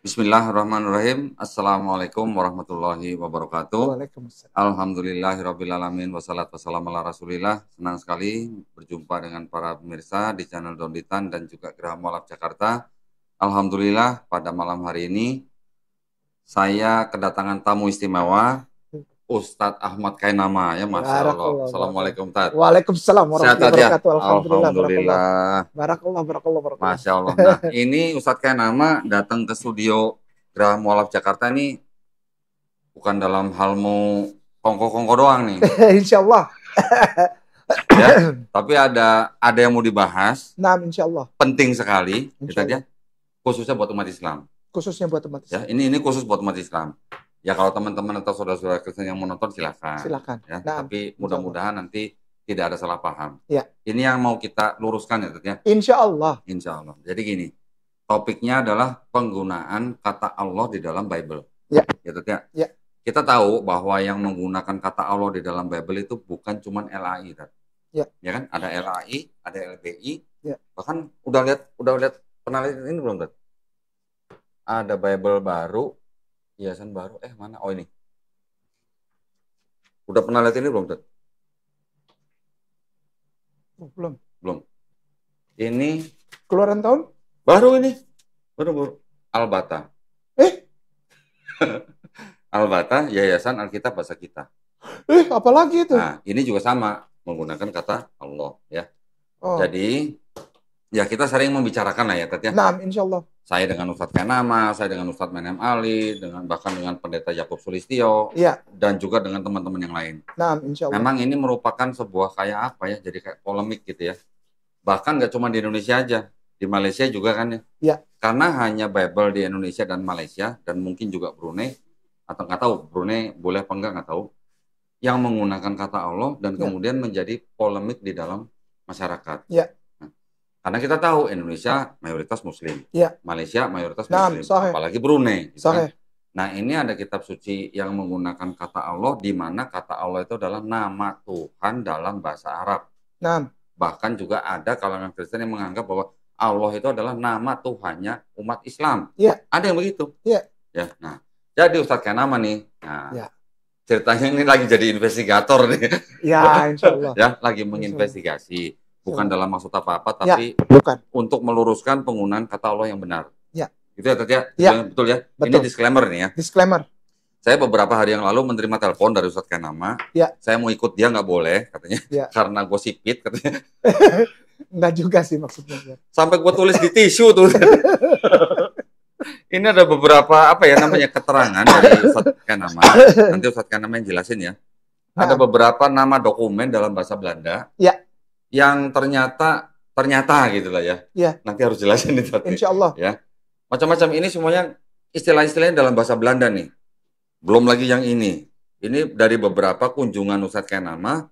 Bismillahirrahmanirrahim. Assalamualaikum warahmatullahi wabarakatuh. Waalaikumsalam. Alhamdulillahirrabbilalamin. Wassalatu wassalamu ala rasulillah. Senang sekali berjumpa dengan para pemirsa di channel Donditan dan juga Geraha Mualaf Jakarta. Alhamdulillah pada malam hari ini saya kedatangan tamu istimewa, Ustadz Ahmad Kainama, ya, Masya Allah. Barakallah, Assalamualaikum, Tad. Waalaikumsalam Sehat, warahmatullahi Tad, ya? wabarakatuh. Alhamdulillah, Alhamdulillah. barakallah, barakallah. Masya Allah. Nah, ini Ustadz Kainama datang ke studio Geraha Mualaf Jakarta ini bukan dalam hal mau kongko-kongko doang nih, Insya Allah. ya. Tapi ada yang mau dibahas, Nah, insya Allah. penting sekali, Insya kita ya, khususnya buat umat Islam. Khususnya buat teman. Ya, ini khusus buat umat Islam. Ya, kalau teman-teman atau saudara-saudara Kristen yang mau nonton silakan. Silakan. Ya, Nah, tapi mudah-mudahan nanti tidak ada salah paham. Ya. Ini yang mau kita luruskan ya, Tad, ya. Insya Allah. Insya Allah. Jadi gini, topiknya adalah penggunaan kata Allah di dalam Bible. Ya. Gitu ya. Ya. Kita tahu bahwa yang menggunakan kata Allah di dalam Bible itu bukan cuma LAI, Tad. Ya. Ya kan? Ada LAI, ada LBI. Ya. Bahkan udah lihat pernah lihat ini belum, Tad? Ada Bible baru, hiasan baru. Mana? Oh, ini. Udah pernah lihat ini belum, Tad? Belum. Belum. Ini Keluaran tahun? baru ini. Baru. Al-Bata. Al-Bata, Yayasan Alkitab Bahasa Kita. Apalagi itu? Nah, ini juga sama menggunakan kata Allah, ya. Oh. Jadi, ya kita sering membicarakan lah ya, Tat, ya. Nah, insya Allah. Saya dengan Ustadz Kainama, saya dengan Ustadz Menem Ali, bahkan dengan Pendeta Yakub Sulistyo, Ya. dan juga dengan teman-teman yang lain. Nah, insya Allah. Memang ini merupakan sebuah kayak apa ya, jadi kayak polemik gitu ya. Bahkan nggak cuma di Indonesia aja, di Malaysia juga kan ya. Ya. Karena hanya Bible di Indonesia dan Malaysia, dan mungkin juga Brunei, atau nggak tahu Brunei boleh apa enggak, nggak tahu, yang menggunakan kata Allah dan kemudian menjadi polemik di dalam masyarakat. Ya. Nah, karena kita tahu Indonesia mayoritas Muslim, Ya. Malaysia mayoritas Nah, Muslim, sahih. apalagi Brunei. Gitu kan? Sahih. Nah, ini ada kitab suci yang menggunakan kata Allah, di mana kata Allah itu adalah nama Tuhan dalam bahasa Arab. Nah. Bahkan juga ada kalangan Kristen yang menganggap bahwa Allah itu adalah nama Tuhannya umat Islam. Ya. Ada yang begitu. Ya. Ya. Nah, jadi Ustadz Kainama nih, nah, ya. ceritanya ini lagi jadi investigator nih. Ya, insya Allah. Ya, lagi menginvestigasi. Bukan dalam maksud apa-apa, tapi ya, bukan. Untuk meluruskan penggunaan kata Allah yang benar. Ya. Gitu ya, Tat, ya? Ya. Betul ya? Betul. Ini disclaimer nih ya. Disclaimer. Saya beberapa hari yang lalu menerima telepon dari Ustadz Kainama. Ya. Saya mau ikut dia, nggak boleh katanya. Ya. Karena gue sipit katanya. Enggak juga sih maksudnya. Sampai gue tulis di tisu tuh. Ini ada beberapa keterangan dari Ustadz Kainama. Nanti Ustadz Kainama yang jelasin ya. Ada beberapa nama dokumen dalam bahasa Belanda. Ya. Yang ternyata gitu lah ya. Ya. Nanti harus jelasin nih. Insya Allah. Ya. Macam-macam ini semuanya istilah-istilahnya dalam bahasa Belanda nih. Belum lagi yang ini. Ini dari beberapa kunjungan Ustadz Kainama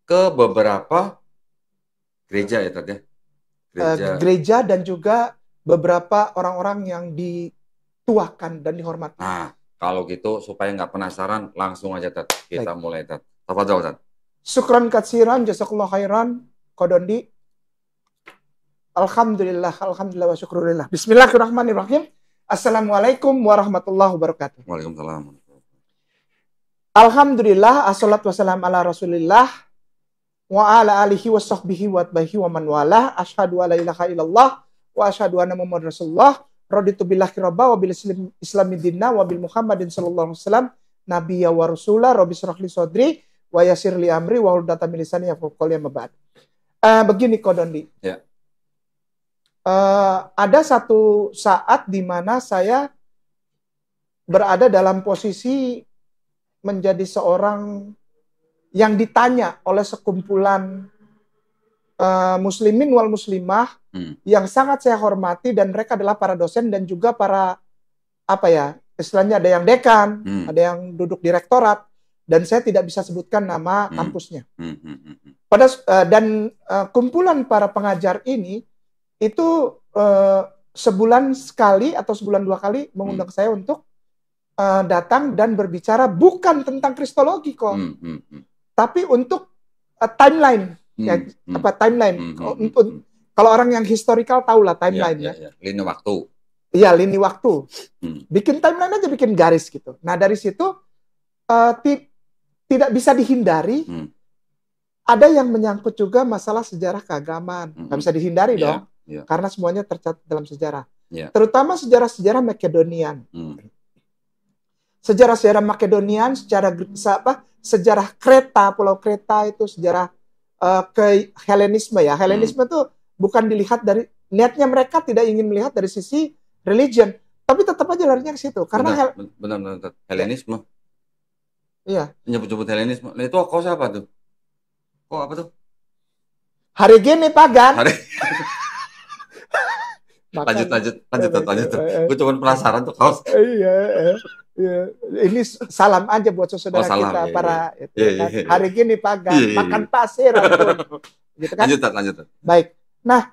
ke beberapa gereja ya, Tad, ya. Gereja dan juga beberapa orang-orang yang dituakan dan dihormati. Nah, kalau gitu supaya nggak penasaran, langsung aja, Tad. Kita mulai, Tad. Tafadhol, Tad. Syukran katsiran, jazakallahu khairan, Kodondi. Alhamdulillah wa syukurillah. Bismillahirrahmanirrahim. Assalamualaikum warahmatullahi wabarakatuh. Waalaikumsalam. Alhamdulillah, assalatu wassalamu ala rasulillah wa ala alihi wa sahbihi wa atbahi wa man walah. Asyhadu alla ilaha illallah wa asyhadu anna muhammadar rasulullah. Raditu billahi rabba wa bil islami dinna wa bil muhammadin sallallahu alaihi wasallam nabiyya wa rasulah. Rabbi shrah li sadri wa yassir li amri wa hlul 'uqdatam min lisani yafqahu qawli amma ba'd. Begini Kodondi. Ya. Ada satu saat di mana saya berada dalam posisi menjadi seorang yang ditanya oleh sekumpulan muslimin wal muslimah yang sangat saya hormati, dan mereka adalah para dosen dan juga para istilahnya ada yang dekan, ada yang duduk di rektorat, dan saya tidak bisa sebutkan nama kampusnya. Kumpulan para pengajar ini itu sebulan sekali atau sebulan 2 kali mengundang saya untuk datang dan berbicara bukan tentang kristologi kok, tapi untuk timeline, timeline. Kalau orang yang historical tahulah timeline ya. Lini waktu. Iya, lini waktu. Hmm. Bikin timeline aja, bikin garis gitu. Nah, dari situ tidak bisa dihindari. Ada yang menyangkut juga masalah sejarah keagamaan. Nggak bisa dihindari dong. Karena semuanya tercatat dalam sejarah. Terutama sejarah-sejarah Makedonian. Sejarah-sejarah Makedonian, sejarah Kreta, Pulau Kreta itu sejarah ke Helenisme ya. Helenisme itu bukan dilihat dari, niatnya mereka tidak ingin melihat dari sisi religion, tapi tetap aja larinya ke situ. Karena benar. Helenisme. Iya. Nyebut-nyebut Helenisme. Nah, itu kok siapa tuh? Kok apa tuh? Hari gini pagan. Lanjut. Gue cuma penasaran tuh kaos. Iya. Ini salam aja buat saudara kita para hari gini pagan, makan pasir. Gitu kan? Lanjut. Baik. Nah,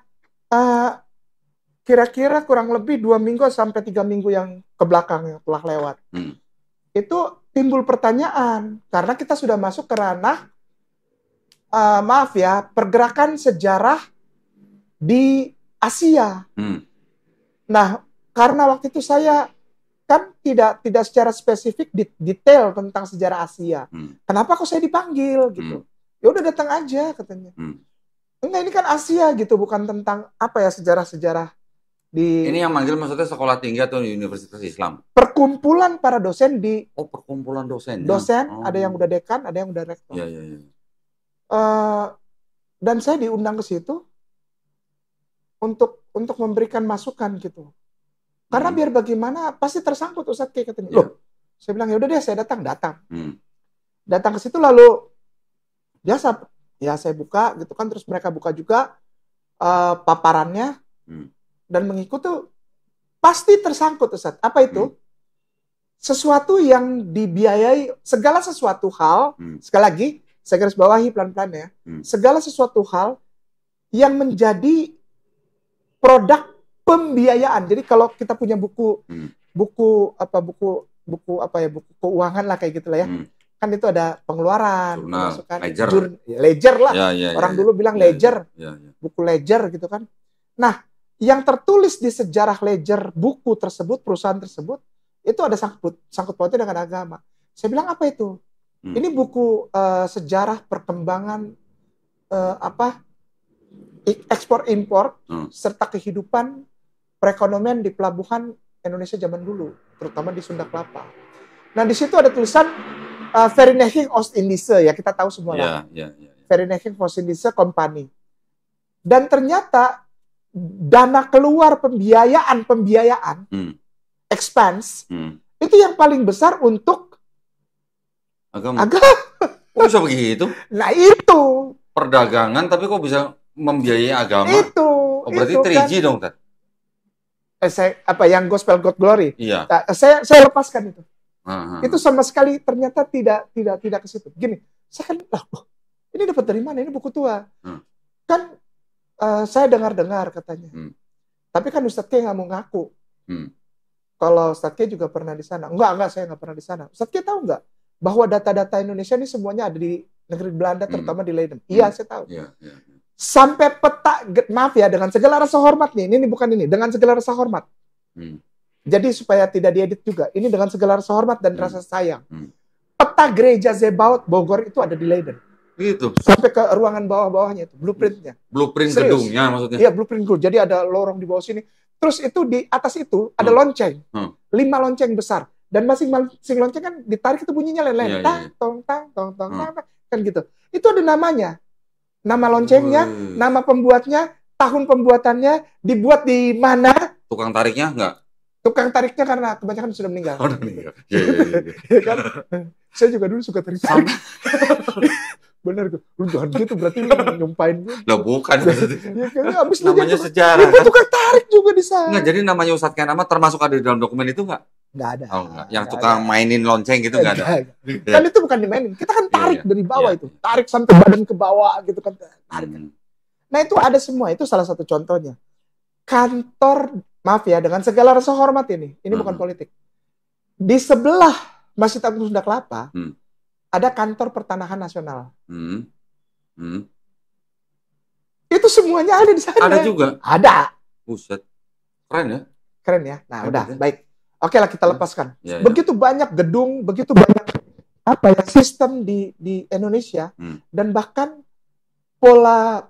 kira-kira kurang lebih 2 minggu sampai 3 minggu yang ke belakang yang telah lewat. Itu timbul pertanyaan karena kita sudah masuk ke ranah pergerakan sejarah di Asia. Nah, karena waktu itu saya kan tidak secara spesifik detail tentang sejarah Asia. Kenapa kok saya dipanggil gitu? Ya udah datang aja katanya. Enggak, ini kan Asia gitu, bukan tentang apa ya sejarah-sejarah di. Ini yang manggil maksudnya sekolah tinggi atau Universitas Islam? Perkumpulan para dosen di. Oh, perkumpulan dosen. Ada yang udah dekan, ada yang udah rektor. Iya. Dan saya diundang ke situ untuk memberikan masukan gitu. Karena biar bagaimana pasti tersangkut Ustadz Ki katanya. Loh, saya bilang ya udah deh saya datang. Datang ke situ lalu biasa ya saya buka gitu kan, terus mereka buka juga paparannya dan mengikut tuh pasti tersangkut Ustadz. Apa itu? Sesuatu yang dibiayai, segala sesuatu hal, sekali lagi saya garis bawahi pelan-pelan ya. Segala sesuatu hal yang menjadi produk pembiayaan. Jadi kalau kita punya buku keuangan lah kayak gitulah ya. Kan itu ada pengeluaran, pemasukan, ledger lah. Orang dulu bilang ledger. Buku ledger gitu kan. Nah, yang tertulis di sejarah ledger buku tersebut, perusahaan tersebut, itu ada sangkut pautnya dengan agama. Saya bilang apa itu? Ini buku sejarah perkembangan ekspor impor serta kehidupan perekonomian di pelabuhan Indonesia zaman dulu, terutama di Sunda Kelapa. Nah, di situ ada tulisan Vereniging Oost-Indische ya, kita tahu semua lah. Vereniging Oost-Indische Company. Dan ternyata dana keluar pembiayaan expense itu yang paling besar untuk agama. Kok bisa begitu? Nah, itu perdagangan tapi kok bisa membiayai agama? Itu. Oh, berarti 3G kan? Dong, Tat? Yang Gospel God Glory. Iya. Nah, saya lepaskan itu. Itu sama sekali ternyata tidak ke situ. Gini, saya kan ini dapat dari mana? Ini buku tua. Kan saya dengar katanya. Tapi kan Ustadz Ki nggak mau ngaku. Kalau Ustadz Ki juga pernah di sana. Enggak, saya nggak pernah di sana. Ustadz Ki tahu nggak bahwa data-data Indonesia ini semuanya ada di negeri Belanda, terutama di Leiden. Iya, saya tahu. Sampai peta, maaf ya, dengan segala rasa hormat nih, ini bukan ini, dengan segala rasa hormat. Jadi supaya tidak diedit juga, ini dengan segala rasa hormat dan rasa sayang. Peta gereja Zebaot Bogor itu ada di Leiden. Gitu. Sampai ke ruangan bawah-bawahnya itu, blueprintnya. Blueprint gedungnya maksudnya? Iya, blueprint gedung. Jadi ada lorong di bawah sini. Terus itu di atas itu ada lonceng. 5 lonceng besar. Dan masing-masing lonceng kan ditarik itu bunyinya len-len. Tong, tang, kan gitu. Itu ada namanya. Nama loncengnya, nama pembuatnya, tahun pembuatannya, dibuat di mana. Tukang tariknya enggak? Tukang tariknya karena kebanyakan sudah meninggal. Oh, udah meninggal. Iya kan? Saya juga dulu suka tarik. Bener, lu jangan gitu berarti lu nyumpain gue. Lah bukan. Ya, namanya sejarah. Itu tukang tarik juga di sana. Enggak, jadi namanya Ustadz Kenama termasuk ada di dalam dokumen itu enggak? Nggak ada. Oh, enggak. Yang tukang mainin lonceng gitu enggak ada. Kan itu bukan dimainin. Kita kan tarik dari bawah itu. Tarik sampai badan ke bawah gitu kan. Tarik. Nah, itu ada semua. Itu salah satu contohnya. Kantor, maaf ya, dengan segala rasa hormat ini bukan politik. Di sebelah Masjid Agung Sunda Kelapa, ada kantor Pertanahan Nasional. Itu semuanya ada di sana. Ada juga? Ada. Buset. Keren ya? Keren ya. Nah, Hebat udah, ya. baik. Oke lah, kita lepaskan. Ya, ya. Begitu banyak gedung, begitu banyak apa ya sistem di Indonesia, dan bahkan pola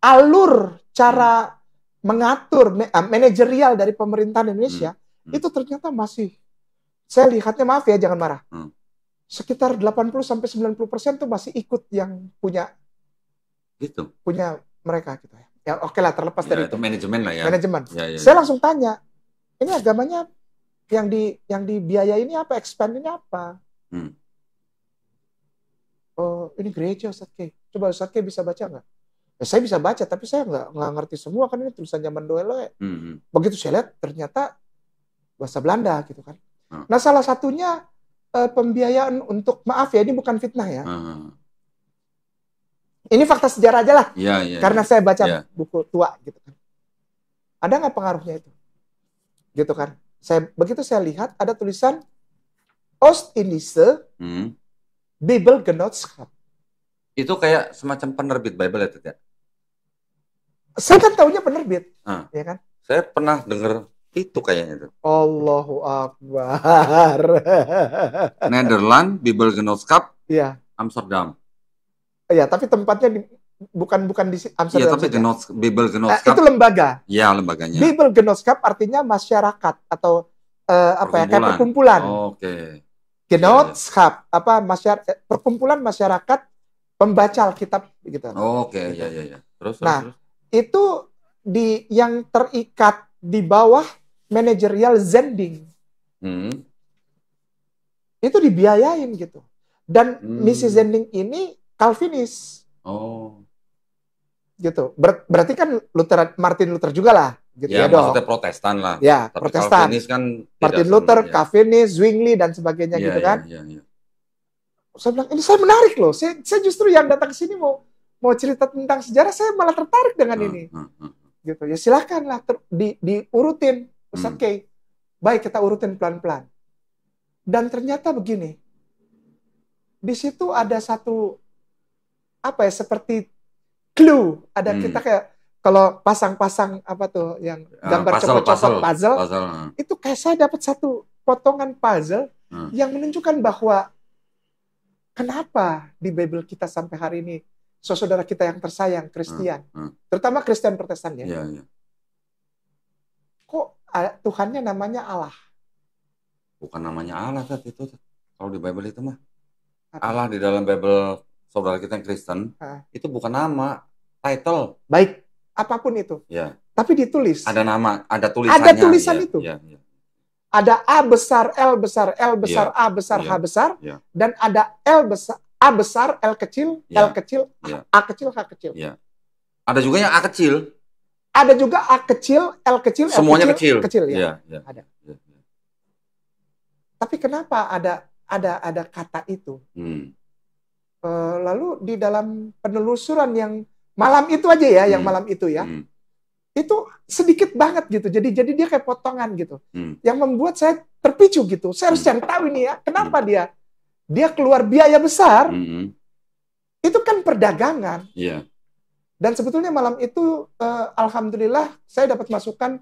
alur cara mengatur manajerial dari pemerintahan Indonesia itu ternyata masih, saya lihatnya, maaf ya, jangan marah, sekitar 80-90% tuh masih ikut yang punya gitu, punya mereka gitu ya. Ya oke lah, terlepas dari itu manajemen lah ya. Manajemen. Ya, ya, saya ya. langsung tanya, ini agamanya yang dibiayai ini apa, expand ini apa? Oh, ini gereja Ustadz K. Coba Ustadz K bisa baca nggak? Ya, saya bisa baca, tapi saya nggak ngerti semua, kan ini tulisan zaman dulu ya. Begitu saya lihat, ternyata bahasa Belanda gitu kan. Nah, salah satunya pembiayaan untuk, maaf ya, ini bukan fitnah ya. Ini fakta sejarah aja lah. Ya, karena saya baca buku tua gitu kan. Ada nggak pengaruhnya itu? Gitu kan. Begitu saya lihat ada tulisan Ost-Indische Bibelgenootschap. Itu kayak semacam penerbit Bible itu ya? Saya kan taunya penerbit, ya kan? Saya pernah dengar itu kayaknya itu. Allahu Akbar. Nederland Bibelgenootschap, Iya. Amsterdam. Iya, tapi tempatnya bukan di Amsterdam. Iya, tapi Bibelgenootschap itu lembaga. Iya, lembaganya. Bibelgenootschap artinya masyarakat atau apa ya, kayak perkumpulan. Oke. Genootschap, apa, perkumpulan masyarakat pembaca Alkitab gitu. Oke, ya. Terus. Itu yang terikat di bawah manajerial Zending. Itu dibiayain gitu. Dan misi Zending ini Calvinis. Gitu. Berarti kan Martin Luther juga lah. Gitu ya dong. Maksudnya Protestan lah. Ya, tapi Protestan. Calvinis kan Martin Luther, Calvinis, Zwingli, dan sebagainya gitu kan. Iya. Saya bilang, ini saya menarik loh. Saya justru yang datang ke sini mau cerita tentang sejarah, saya malah tertarik dengan ini. Gitu. Ya silakanlah diurutin, Ustadz K. Baik, kita urutin pelan-pelan. Dan ternyata begini. Di situ ada satu apa ya, seperti clue. Ada kita kayak kalau pasang-pasang apa tuh yang gambar copot-copot puzzle. Itu kayak saya dapat satu potongan puzzle yang menunjukkan bahwa kenapa di Bible kita sampai hari ini saudara kita yang tersayang Kristen, terutama Kristen Protestan ya. Kok Tuhannya namanya Allah? Bukan namanya Allah itu. Kalau di Bible itu mah Allah di dalam Bible saudara kita yang Kristen itu bukan nama, title. Baik, apapun itu. Ya. Tapi ditulis. Ada nama, ada tulisannya. Ada tulisan itu. Ya. Ada A besar, L besar, L besar, A besar, H besar, dan ada A besar, L kecil, L kecil, A kecil, H kecil. Ya. Ada juga yang A kecil. Ada juga A kecil, L kecil, semuanya L kecil. Ya. Ada. Tapi kenapa ada kata itu? Lalu di dalam penelusuran yang malam itu aja ya, yang malam itu ya, itu sedikit banget gitu. Jadi dia kayak potongan gitu, yang membuat saya terpicu gitu. Saya harus cari tahu ini ya, kenapa dia keluar biaya besar. Itu kan perdagangan. Dan sebetulnya malam itu, alhamdulillah, saya dapat masukan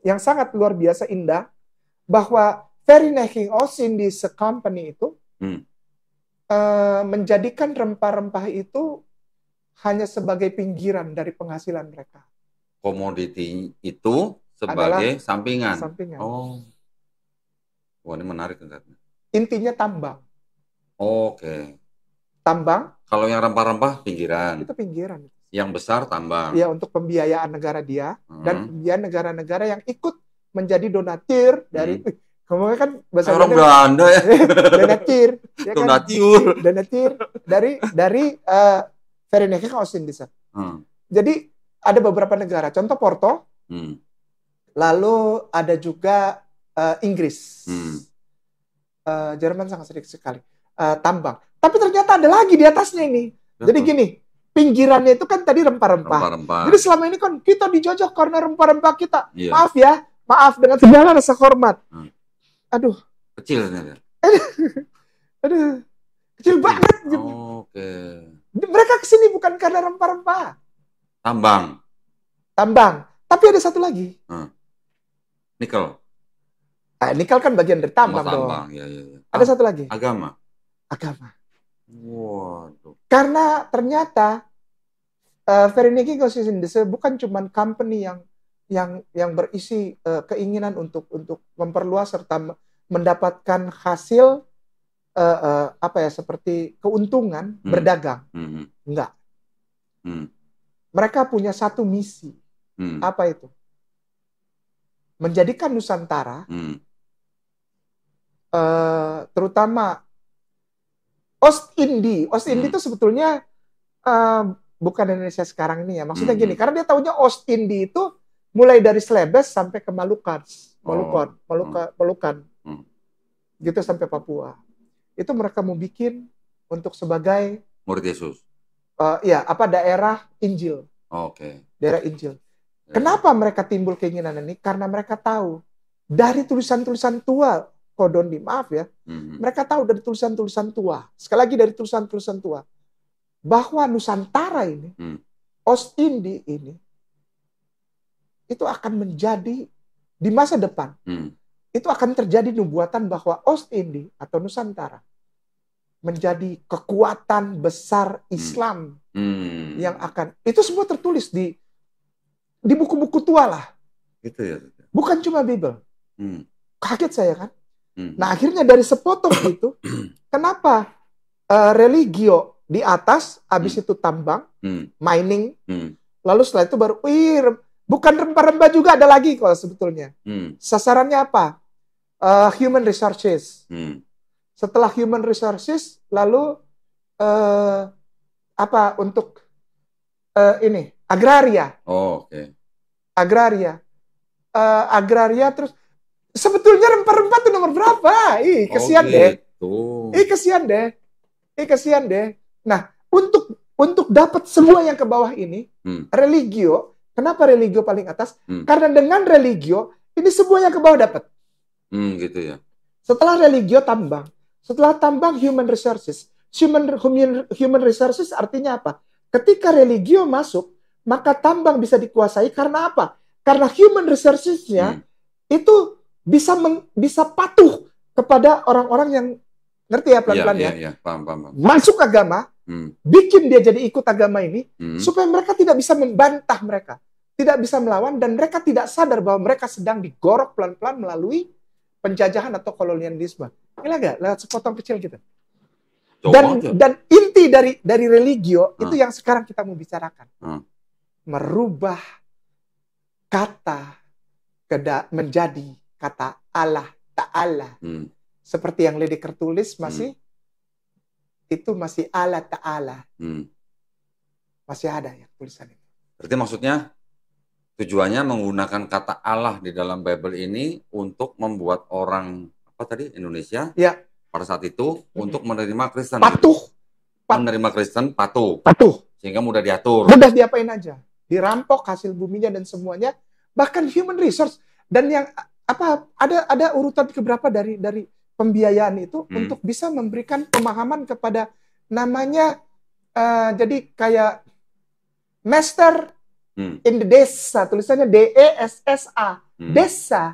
yang sangat luar biasa indah, bahwa Vereeniging Oost-Indische Company itu menjadikan rempah-rempah itu hanya sebagai pinggiran dari penghasilan mereka. Komoditi itu sebagai sampingan. Oh, wah ini menarik. Intinya tambang. Oke. Tambang. Kalau yang rempah-rempah pinggiran. Itu pinggiran. Yang besar tambang. Ya, untuk pembiayaan negara dia dan pembiayaan negara-negara yang ikut menjadi donatur dari. Ngomongnya kan bahasa orang Belanda ya. Donatur. Ya kan? Donatur dari Vereeniging Oost-Indische. Jadi ada beberapa negara, contoh Porto, lalu ada juga Inggris, Jerman sangat sedikit sekali, tambang. Tapi ternyata ada lagi di atasnya ini. Jadi gini, pinggirannya itu kan tadi rempah-rempah. Jadi selama ini kan kita dijajah karena rempah-rempah kita. Maaf ya, maaf dengan segala rasa hormat. Aduh. Kecil ternyata. Aduh. Kecil banget gitu. Oke. Mereka kesini bukan karena rempah-rempah. Tambang. Tapi ada satu lagi. Nikel. Nikel kan bagian dari tambang Emas dong. tambang. Ya, ya, ya. Ada satu lagi. Agama. Agama. Waduh. Karena ternyata Vereniging Gossip bukan cuma company yang berisi keinginan untuk memperluas serta mendapatkan hasil apa ya, seperti keuntungan berdagang. Enggak. Mereka punya satu misi. Apa itu? Menjadikan Nusantara, terutama Ostindi itu sebetulnya bukan Indonesia sekarang ini ya. Maksudnya gini, karena dia tahunya Ostindi itu mulai dari Celebes sampai ke Malukan, gitu sampai Papua. Itu mereka mau bikin untuk sebagai murid Yesus. Ya, daerah Injil. Oke. Daerah Injil. Kenapa mereka timbul keinginan ini? Karena mereka tahu dari tulisan-tulisan tua, Kodondi, maaf ya, mereka tahu dari tulisan-tulisan tua, sekali lagi dari tulisan-tulisan tua, bahwa Nusantara ini, Ostindi ini, itu akan menjadi di masa depan, itu akan terjadi nubuatan bahwa Ostindi atau Nusantara menjadi kekuatan besar Islam yang akan, itu semua tertulis di buku-buku tua lah. Gitu ya. Bukan cuma Bible. Kaget saya kan. Nah akhirnya dari sepotong itu, kenapa religio di atas, habis itu tambang, mining, lalu setelah itu baru, bukan rempah-rempah juga ada lagi kalau sebetulnya. Sasarannya apa? Human resources. Setelah human resources, lalu untuk ini agraria. Oke. Agraria terus sebetulnya rempah-rempah itu nomor berapa? Kesian deh. Nah, untuk dapat semua yang ke bawah ini, religio, kenapa religio paling atas? Karena dengan religio ini semua yang ke bawah dapat. Gitu ya. Setelah religio tambang, setelah tambang human resources. Human resources artinya apa? Ketika religio masuk, maka tambang bisa dikuasai karena apa? Karena human resources-nya itu bisa patuh kepada orang-orang yang ngerti ya pelan-pelan ya. Iya, paham. Masuk agama, bikin dia jadi ikut agama ini, supaya mereka tidak bisa membantah mereka, tidak bisa melawan, dan mereka tidak sadar bahwa mereka sedang digorok pelan-pelan melalui penjajahan atau kolonialisme. Gila gak? Lewat sepotong kecil gitu. Dan inti dari religio itu yang sekarang kita mau bicarakan. Merubah kata menjadi kata Allah Ta'ala. Seperti yang Ledeker tulis itu masih Allah Ta'ala. Masih ada ya tulisan itu. Berarti maksudnya tujuannya menggunakan kata Allah di dalam Bible ini untuk membuat orang Indonesia pada saat itu untuk menerima Kristen. Menerima Kristen patuh. Sehingga mudah diatur. Mudah diapain aja. Dirampok hasil buminya dan semuanya, bahkan human resource, dan yang ada urutan keberapa dari pembiayaan itu untuk bisa memberikan pemahaman kepada namanya jadi kayak master in the desa, tulisannya DESSA, desa.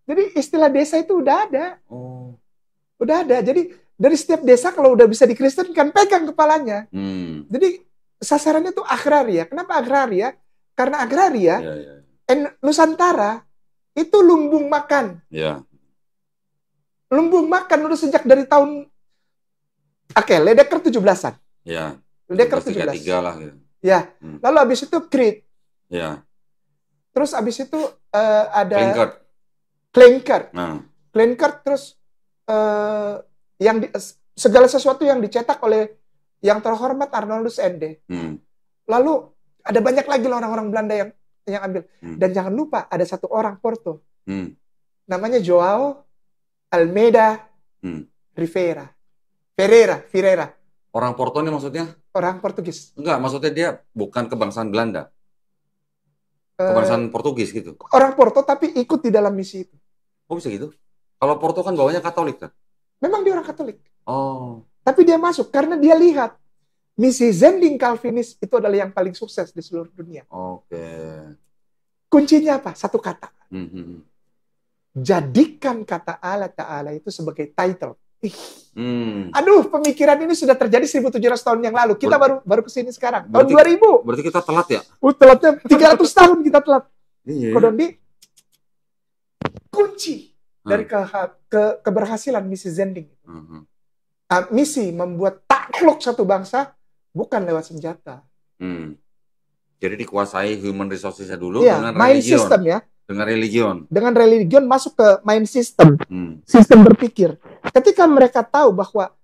Jadi istilah desa itu udah ada. Udah ada. Jadi dari setiap desa kalau udah bisa dikristenkan, pegang kepalanya. Jadi sasarannya tuh agraria. Kenapa agraria? Karena agraria, Nusantara itu lumbung makan. Lumbung makan udah sejak dari tahun Ledeker 17-an. Ledeker 17. lah gitu. Ya. Lalu habis itu Crete. Terus habis itu ada Kleinker. Terus segala sesuatu yang dicetak oleh yang terhormat Arnoldus Ende. Lalu ada banyak lagi orang-orang Belanda yang ambil. Dan jangan lupa ada satu orang Porto. Namanya Joao Almeida Ferreira. Orang Porto ini maksudnya? Orang Portugis. Enggak, maksudnya dia bukan kebangsaan Belanda. Kebangsaan Portugis gitu. Orang Porto tapi ikut di dalam misi itu. Oh bisa gitu? Kalau Porto kan bawahnya Katolik kan? Memang dia orang Katolik. Tapi dia masuk karena dia lihat misi Zending Calvinis itu adalah yang paling sukses di seluruh dunia. Kuncinya apa? Satu kata. Hmm. Jadikan kata Allah Ta'ala itu sebagai title. Ih, Hmm. aduh, pemikiran ini sudah terjadi 1.700 tahun yang lalu. Kita baru kesini sekarang. Tahun Berarti 2000. berarti kita telat ya? Telatnya 300 tahun kita telat. Iya. Kodondi, kunci dari keberhasilan misi Zending. Misi membuat takluk satu bangsa bukan lewat senjata. Jadi dikuasai human resources-nya dulu Iya, dengan main religion. system ya. Dengan religion. Dengan religion masuk ke main system. Sistem berpikir. Ketika mereka tahu bahwa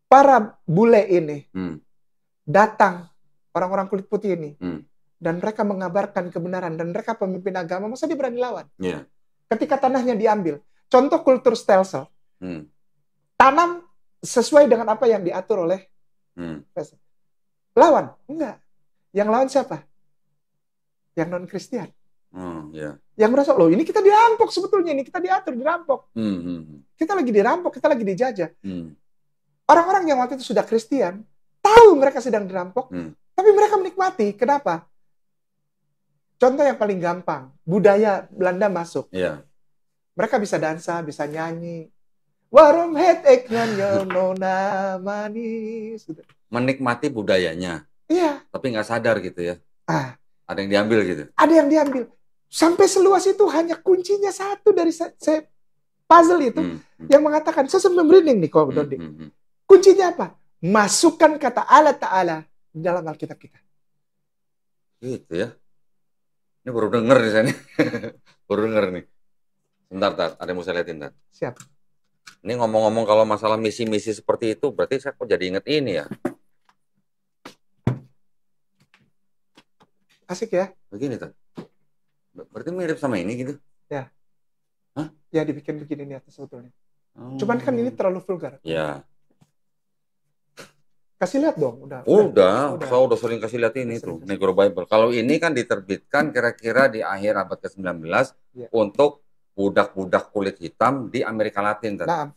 para bule ini datang, orang-orang kulit putih ini, dan mereka mengabarkan kebenaran, dan mereka pemimpin agama, masa dia berani lawan? Yeah. Ketika tanahnya diambil. Contoh kultur stelsel. Tanam sesuai dengan apa yang diatur oleh lawan? Enggak. Yang lawan siapa? Yang non-Kristen. Yeah. Yang merasa, loh ini kita dirampok sebetulnya, ini kita diatur, dirampok. Kita lagi dirampok, kita lagi dijajah. Orang-orang yang waktu itu sudah Kristen, tahu mereka sedang dirampok, tapi mereka menikmati. Kenapa? Contoh yang paling gampang, budaya Belanda masuk. Yeah. Mereka bisa dansa, bisa nyanyi. Warung het eknan nona manis. Menikmati budayanya. Iya. Tapi nggak sadar gitu ya. Ada yang diambil gitu. Ada yang diambil. Sampai seluas itu hanya kuncinya satu dari puzzle itu yang mengatakan, saya sampai merinding nih kok, Dodi. Kuncinya apa? Masukkan kata Allah Ta'ala di dalam Alkitab kita. Gitu ya. Ini baru denger di sana. Baru denger nih. Bentar, ada yang mau saya liatin, Tat. Siap. Ini ngomong-ngomong kalau masalah misi-misi seperti itu, berarti saya kok jadi inget ini ya. Asik ya? Begini, Tat. Berarti mirip sama ini gitu? Ya. Hah? Ya dibikin begini nih atas sebetulnya. Cuman kan ini terlalu vulgar. Ya. Kasih lihat dong. Udah. Saya udah sering kasih lihat ini tuh, Negro Bible. Kalau ini kan diterbitkan kira-kira di akhir abad ke-19 untuk budak-budak kulit hitam di Amerika Latin. Nah,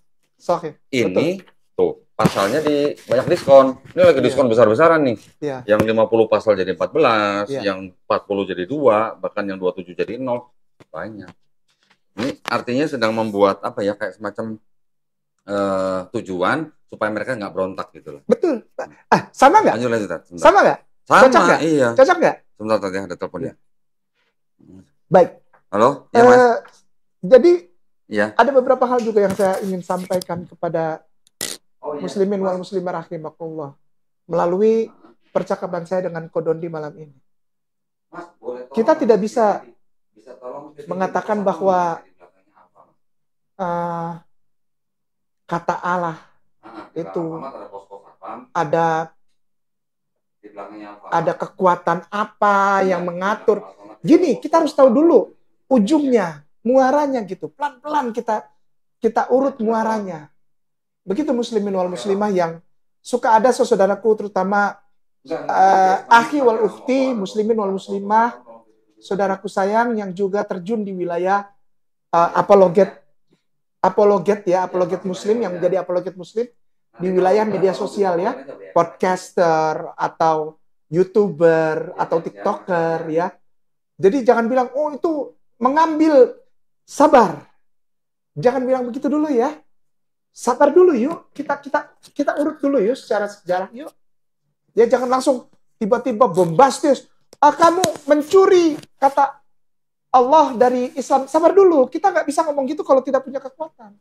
ini tuh pasalnya di banyak diskon. Ini lagi diskon besar-besaran nih. Yang 50 pasal jadi 14, yang 40 jadi 2, bahkan yang 27 jadi 0. Banyak. Ini artinya sedang membuat apa ya, kayak semacam tujuan supaya mereka nggak berontak gitu loh. Betul. Sama nggak? Lanjut, sama nggak? Cocok nggak? Iya. Cocok nggak? Sebentar tadi ada telepon ya. Baik. Halo? Ya, Mas. Jadi ada beberapa hal juga yang saya ingin sampaikan kepada muslimin wal muslimah rahimakumullah melalui percakapan saya dengan Kodondi malam ini. Kita tidak bisa mengatakan bahwa kata Allah itu ada kekuatan apa yang mengatur. Gini, kita harus tahu dulu ujungnya, muaranya gitu. Pelan-pelan kita urut muaranya. Begitu muslimin wal muslimah yang suka ada saudaraku, terutama akhi wal ukhti, muslimin wal muslimah, saudaraku sayang yang juga terjun di wilayah apologet muslim, yang menjadi apologet muslim di wilayah media sosial ya, podcaster atau YouTuber atau TikToker ya. Jadi jangan bilang, oh itu mengambil, sabar. Jangan bilang begitu dulu ya. Sabar dulu yuk. Kita urut dulu yuk secara sejarah yuk. Ya jangan langsung tiba-tiba bombastis. Kamu mencuri kata Allah dari Islam. Sabar dulu. Kita nggak bisa ngomong gitu kalau tidak punya kekuatan.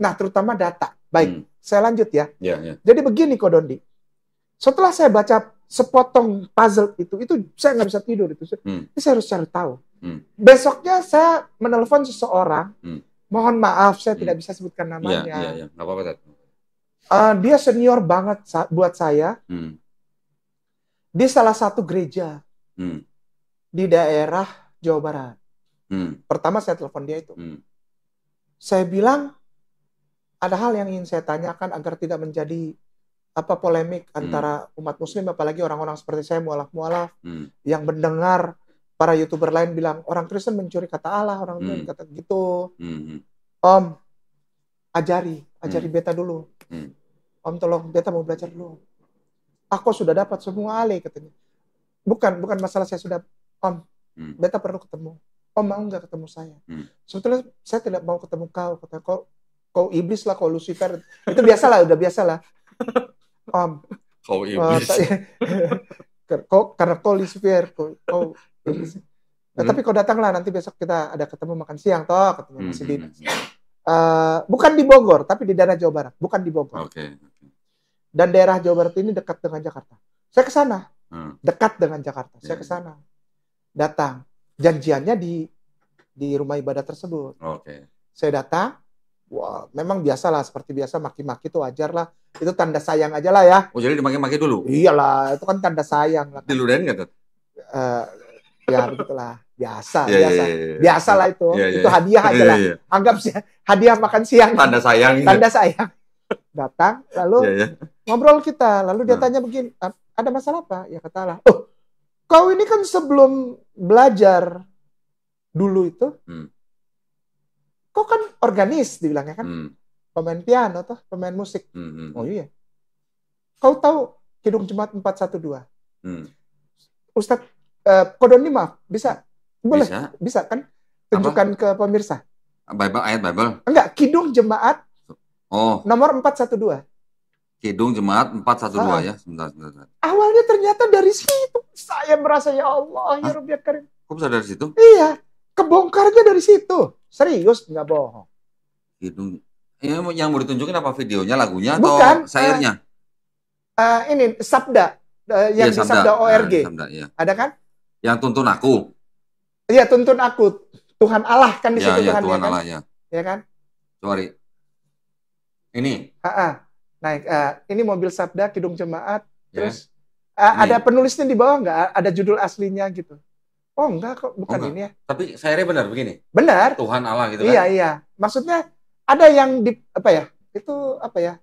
Nah, terutama data. Baik, saya lanjut ya. Jadi begini Kodondi. Setelah saya baca sepotong puzzle itu saya nggak bisa tidur itu. Saya harus cari tahu. Besoknya saya menelpon seseorang. Mohon maaf, saya tidak bisa sebutkan namanya. Nggak apa-apa. Dia senior banget buat saya. Di salah satu gereja di daerah Jawa Barat. Pertama saya telepon dia itu. Saya bilang, ada hal yang ingin saya tanyakan agar tidak menjadi polemik antara umat muslim, apalagi orang-orang seperti saya, mualaf-mualaf, yang mendengar para YouTuber lain bilang, orang Kristen mencuri kata Allah, orang Kristen kata gitu. Om, ajari beta dulu. Om tolong, beta mau belajar dulu. Aku sudah dapat semua alih katanya. Bukan masalah saya sudah, Om, Beta perlu ketemu. Om mau nggak ketemu saya? Sebetulnya saya tidak mau ketemu kau. Kata kau iblis lah, kau Lucifer. Itu biasalah, udah biasalah. Om. Kau iblis. Karena kau Lucifer, kau iblis. Nah, tapi kau datanglah, nanti besok kita ada ketemu makan siang, toh, ketemu Mas Dinas. Bukan di Bogor, tapi di daerah Jawa Barat. Bukan di Bogor. Okay. Dan daerah Jawa Barat ini dekat dengan Jakarta. Saya ke sana. Dekat dengan Jakarta. Saya ke sana. Datang. Janjiannya di rumah ibadah tersebut. Saya datang. Wah, memang biasalah, seperti biasa maki-maki itu wajar lah. Itu tanda sayang aja lah ya. Oh, jadi dimaki-maki dulu? Iyalah, itu kan tanda sayang lah. Diludahin nggak, Tat? Ya begitulah. Biasa lah itu. Itu hadiah aja lah. Anggap sih hadiah makan siang. Tanda sayang. Tanda sayang. Datang, lalu ngobrol kita. Lalu dia tanya begini, ada masalah apa? Ya katalah, kau ini kan sebelum belajar dulu itu, kau kan organis, dibilangnya kan, pemain piano atau pemain musik. Oh iya. Kau tahu Kidung Jemaat 412? Ustadz, Kodoni maaf, bisa? Boleh? Bisa kan? Tunjukkan ke pemirsa. Ayat Bible? Enggak, Kidung Jemaat nomor 412. Kidung Jemaat 412 ya. Sebentar. Awalnya ternyata dari situ. Saya merasa, ya Allah, ya Rabbi Karim. Kok bisa dari situ? Iya, kebongkarnya dari situ. Serius, nggak bohong. Kidung. Yang mau ditunjukin apa videonya, lagunya, atau bukan, syairnya? Ini Sabda. Yang di Sabda ORG. Sabda, iya. Ada kan? Yang tuntun aku. Iya, tuntun aku. Tuhan Allah kan di situ. Tuhan kan? Allah, ya. Ya kan? Sorry. Ini. Nah, ini mobil Sabda, Kidung Jemaat. Terus ada penulisnya di bawah nggak? Ada judul aslinya gitu. Oh enggak kok, bukan ini ya. Tapi syairnya benar begini? Benar. Tuhan Allah gitu kan? Iya. Maksudnya ada yang di, apa ya? Itu apa ya?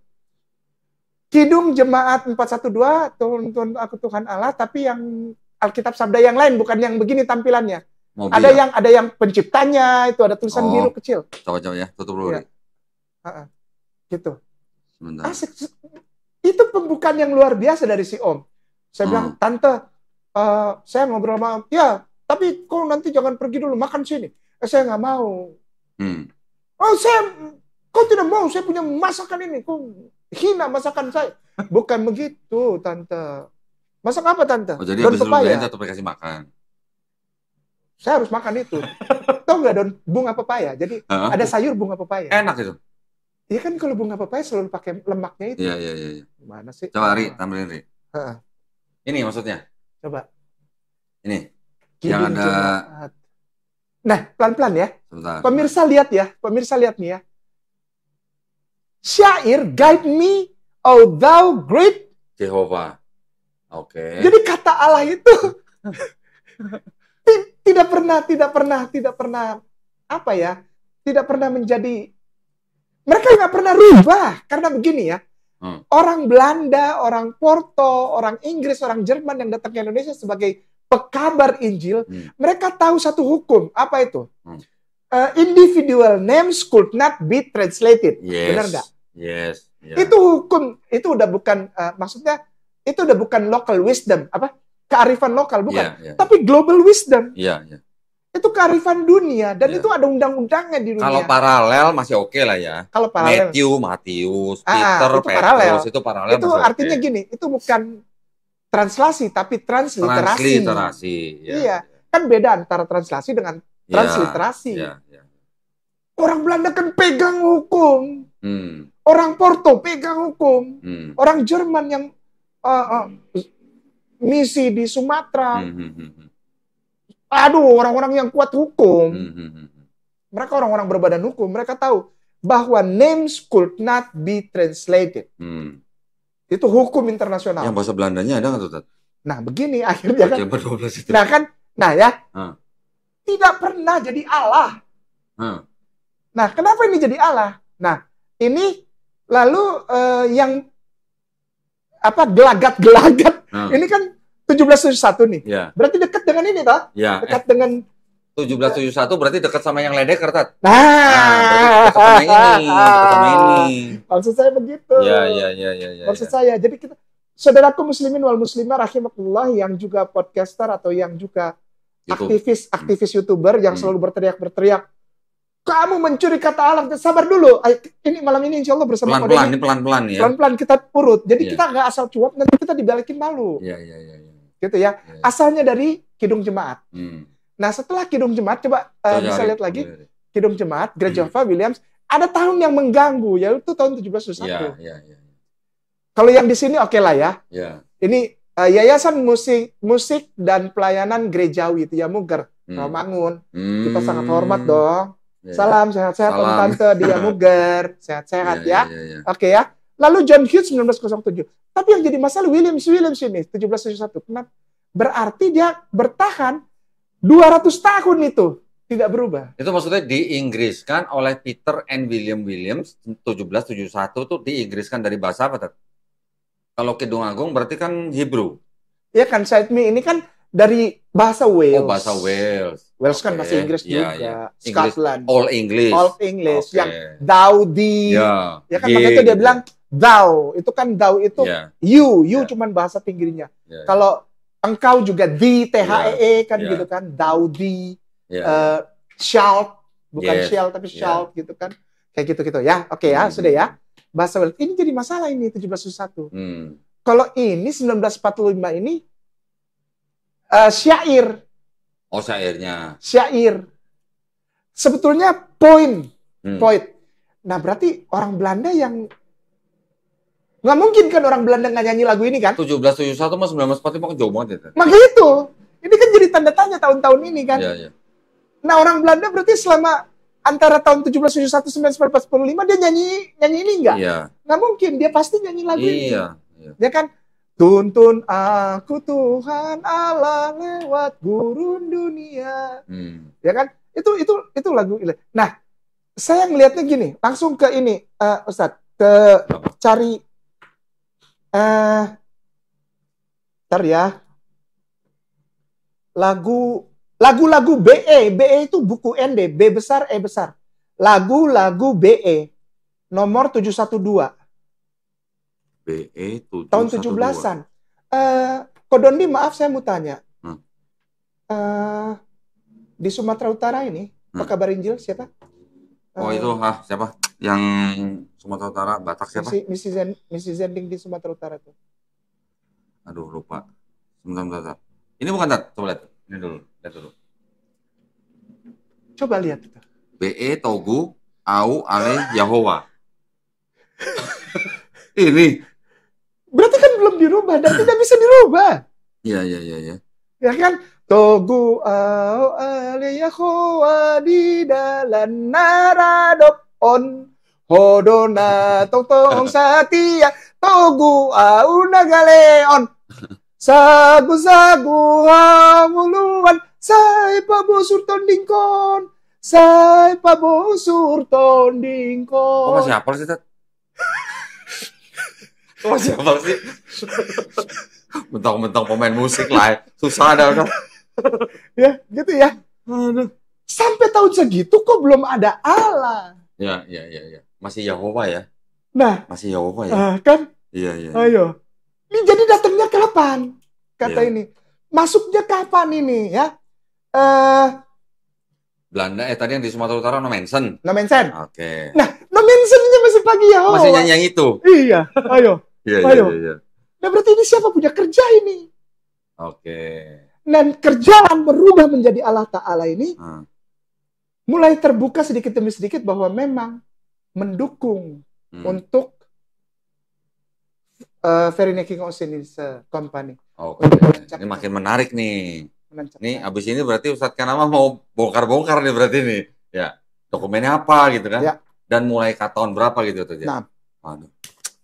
Kidung Jemaat 412, tuntun aku Tuhan Allah, tapi yang Alkitab Sabda yang lain, bukan yang begini tampilannya. Mobil, ada yang penciptanya, itu ada tulisan biru kecil. Coba ya, tutup dulu. Gitu. Sebentar. Asik. Itu pembukaan yang luar biasa dari si Om. Saya bilang, Tante, saya ngobrol sama, ya, tapi kau nanti jangan pergi dulu, makan sini. Saya nggak mau. Kau tidak mau, saya punya masakan ini. Kau hina masakan saya. Bukan begitu, Tante. Masak apa, Tante? Oh, jadi habis dulu tetap kasih makan. Saya harus makan itu. Tahu nggak daun bunga pepaya? Jadi ada sayur bunga pepaya. Enak itu. Iya kan, kalau bunga pepaya selalu pakai lemaknya itu. Iya. Gimana sih? Coba Ri, tampilin Ri. Ini maksudnya. Coba. Ini. Yang ada. Nah, pelan-pelan ya. Sebentar. Pemirsa lihat nih ya. Syair, guide me, oh thou great Jehovah. Oke. Jadi kata Allah itu tidak pernah apa ya? Tidak pernah menjadi, mereka nggak pernah rubah karena begini ya. Orang Belanda, orang Porto, orang Inggris, orang Jerman yang datang ke Indonesia sebagai pekabar Injil, mereka tahu satu hukum. Apa itu? Individual names could not be translated. Benar nggak? Yes. Itu hukum. Itu udah bukan, maksudnya itu udah bukan local wisdom, kearifan lokal, bukan. Tapi global wisdom. Iya. Itu kearifan dunia, dan itu ada undang-undangnya di dunia. Kalau paralel masih oke lah ya. Kalau paralel. Matius, Peter, Petrus, itu paralel. Itu artinya gini, itu bukan translasi, tapi transliterasi. Iya. Kan beda antara translasi dengan transliterasi. Orang Belanda kan pegang hukum. Orang Porto pegang hukum. Orang Jerman yang misi di Sumatera. Aduh, orang-orang yang kuat hukum. Mereka orang-orang berbadan hukum. Mereka tahu bahwa names could not be translated. Itu hukum internasional. Yang bahasa Belandanya ada nggak tuh, Tat? Nah, begini akhirnya kan. Nah kan, tidak pernah jadi Allah. Nah, kenapa ini jadi Allah? Nah, ini lalu yang gelagat-gelagat. Ini kan 1771 nih. Ya. Berarti dekat dengan ini, toh? Ya. Dekat dengan 1771 berarti dekat sama yang Ledeker, Tat. Nah, dekat sama ini. Maksud saya begitu. Iya. Maksud saya, jadi kita, saudaraku muslimin wal muslimah rahimakumullah, yang juga podcaster atau yang juga aktivis YouTuber yang selalu berteriak, kamu mencuri kata Allah. Sabar dulu. Ini malam ini insya Allah bersama pelan-pelan, ini pelan-pelan ya. Pelan-pelan kita urut. Jadi kita nggak asal cuap, nanti kita dibalikin malu. Iya. Gitu ya. Asalnya dari Kidung Jemaat. Nah setelah Kidung Jemaat, coba bisa lihat lagi. Kidung Jemaat, Gereja Jehovah Williams, ada tahun yang mengganggu, yaitu tahun 1701. Iya. Kalau yang di sini oke lah ya. Iya. Ini Yayasan Musik dan Pelayanan Gerejawi itu ya Muger, Rawamangun. Kita sangat hormat dong. Salam sehat-sehat Om Tante dia Muger, sehat-sehat ya. Oke ya. Lalu John Hughes 1907. Tapi yang jadi masalah Williams ini 1771. Kenapa? Berarti dia bertahan 200 tahun itu tidak berubah. Itu maksudnya diinggriskan oleh Peter and William Williams 1771 tuh diinggriskan dari bahasa apa? Kalau Kidung Agung berarti kan Hebrew. Ya kan, Side Me ini kan dari bahasa Wales. Oh, bahasa Wales. Wales kan bahasa Inggris juga. English, Scotland. All English. Yang Daudi. Ya kan makanya itu dia bilang thou. Itu kan thou itu you cuman bahasa pinggirnya. Kalau engkau juga THEE kan gitu kan. Daudi. Shout. Bukan shall tapi shout gitu kan. Kayak gitu-gitu ya. Oke ya, sudah ya. Bahasa Wales. Ini jadi masalah ini 1701. Kalau ini 1945 ini syair. Oh, syairnya. Syair. Sebetulnya point. Nah, berarti orang Belanda yang nggak mungkin kan orang Belanda nggak nyanyi lagu ini kan? 1771 sama 1945 kan jauh banget ya. Makanya itu. Ini kan jadi tanda tanya tahun-tahun ini kan. Iya. Nah, orang Belanda berarti selama antara tahun 1771 1945 dia nyanyi ini nggak? Iya. Nggak mungkin. Dia pasti nyanyi lagu ini. Iya. Dia kan tuntun aku Tuhan Allah lewat gurun dunia. Ya kan? Itu lagu. Nah, saya ngelihatnya gini, langsung ke ini, Ustadz, cari ntar ya. Lagu-lagu BE itu buku ND, B besar, E besar. Lagu-lagu BE nomor 712. BE 712. Tahun 17-an. Kodondi, maaf saya mau tanya. Di Sumatera Utara ini, Pekabar Injil siapa? Oh itu, siapa? Yang Sumatera Utara, Batak siapa? Misi Zending di Sumatera Utara tuh. Aduh, lupa. Sebentar. Ini bukan, Tat. Coba lihat. Ini dulu, lihat dulu. Coba lihat itu. BE Togu Au Ale Yahova. Ini. Berarti kan belum dirubah dan tidak bisa dirubah. Iya. Ya kan? Togu Au Ale Yahova di dalam naradop on hodona tong satia Togu Au Nagaleon. Sagu-sagu hamuluan sai pabosur tondingkon. Sai pabosur tondingkon. Masih hafal sih, Tat? Masih hafal sih? Mentang-mentang pemain musik lah. Susah ada udah. Ya, gitu ya. Aduh. Sampai tahun segitu kok belum ada Allah. Ya. Masih Yahova ya? Nah. Masih Yahova ya? Kan? Iya. Ayo. Ini jadi datangnya kapan? Kata ini. Masuknya kapan ini ya? Belanda, tadi yang di Sumatera Utara No Mensen. Oke. Nah, No Mentionnya masih pagi ya. Masih nyanyi yang itu? Iya, ayo. Iya. Nah, berarti ini siapa punya kerja ini? Oke. Dan kerjaan berubah menjadi Allah Ta'ala ini mulai terbuka sedikit demi sedikit bahwa memang mendukung untuk Verine King Osiris Company. Oke. Ini makin menarik nih. Nih, abis ini berarti Ustadz Kanama mau bongkar-bongkar nih berarti nih. Ya, dokumennya apa gitu kan? Ya. Dan mulai ke tahun berapa gitu tuh. Nah. Waduh.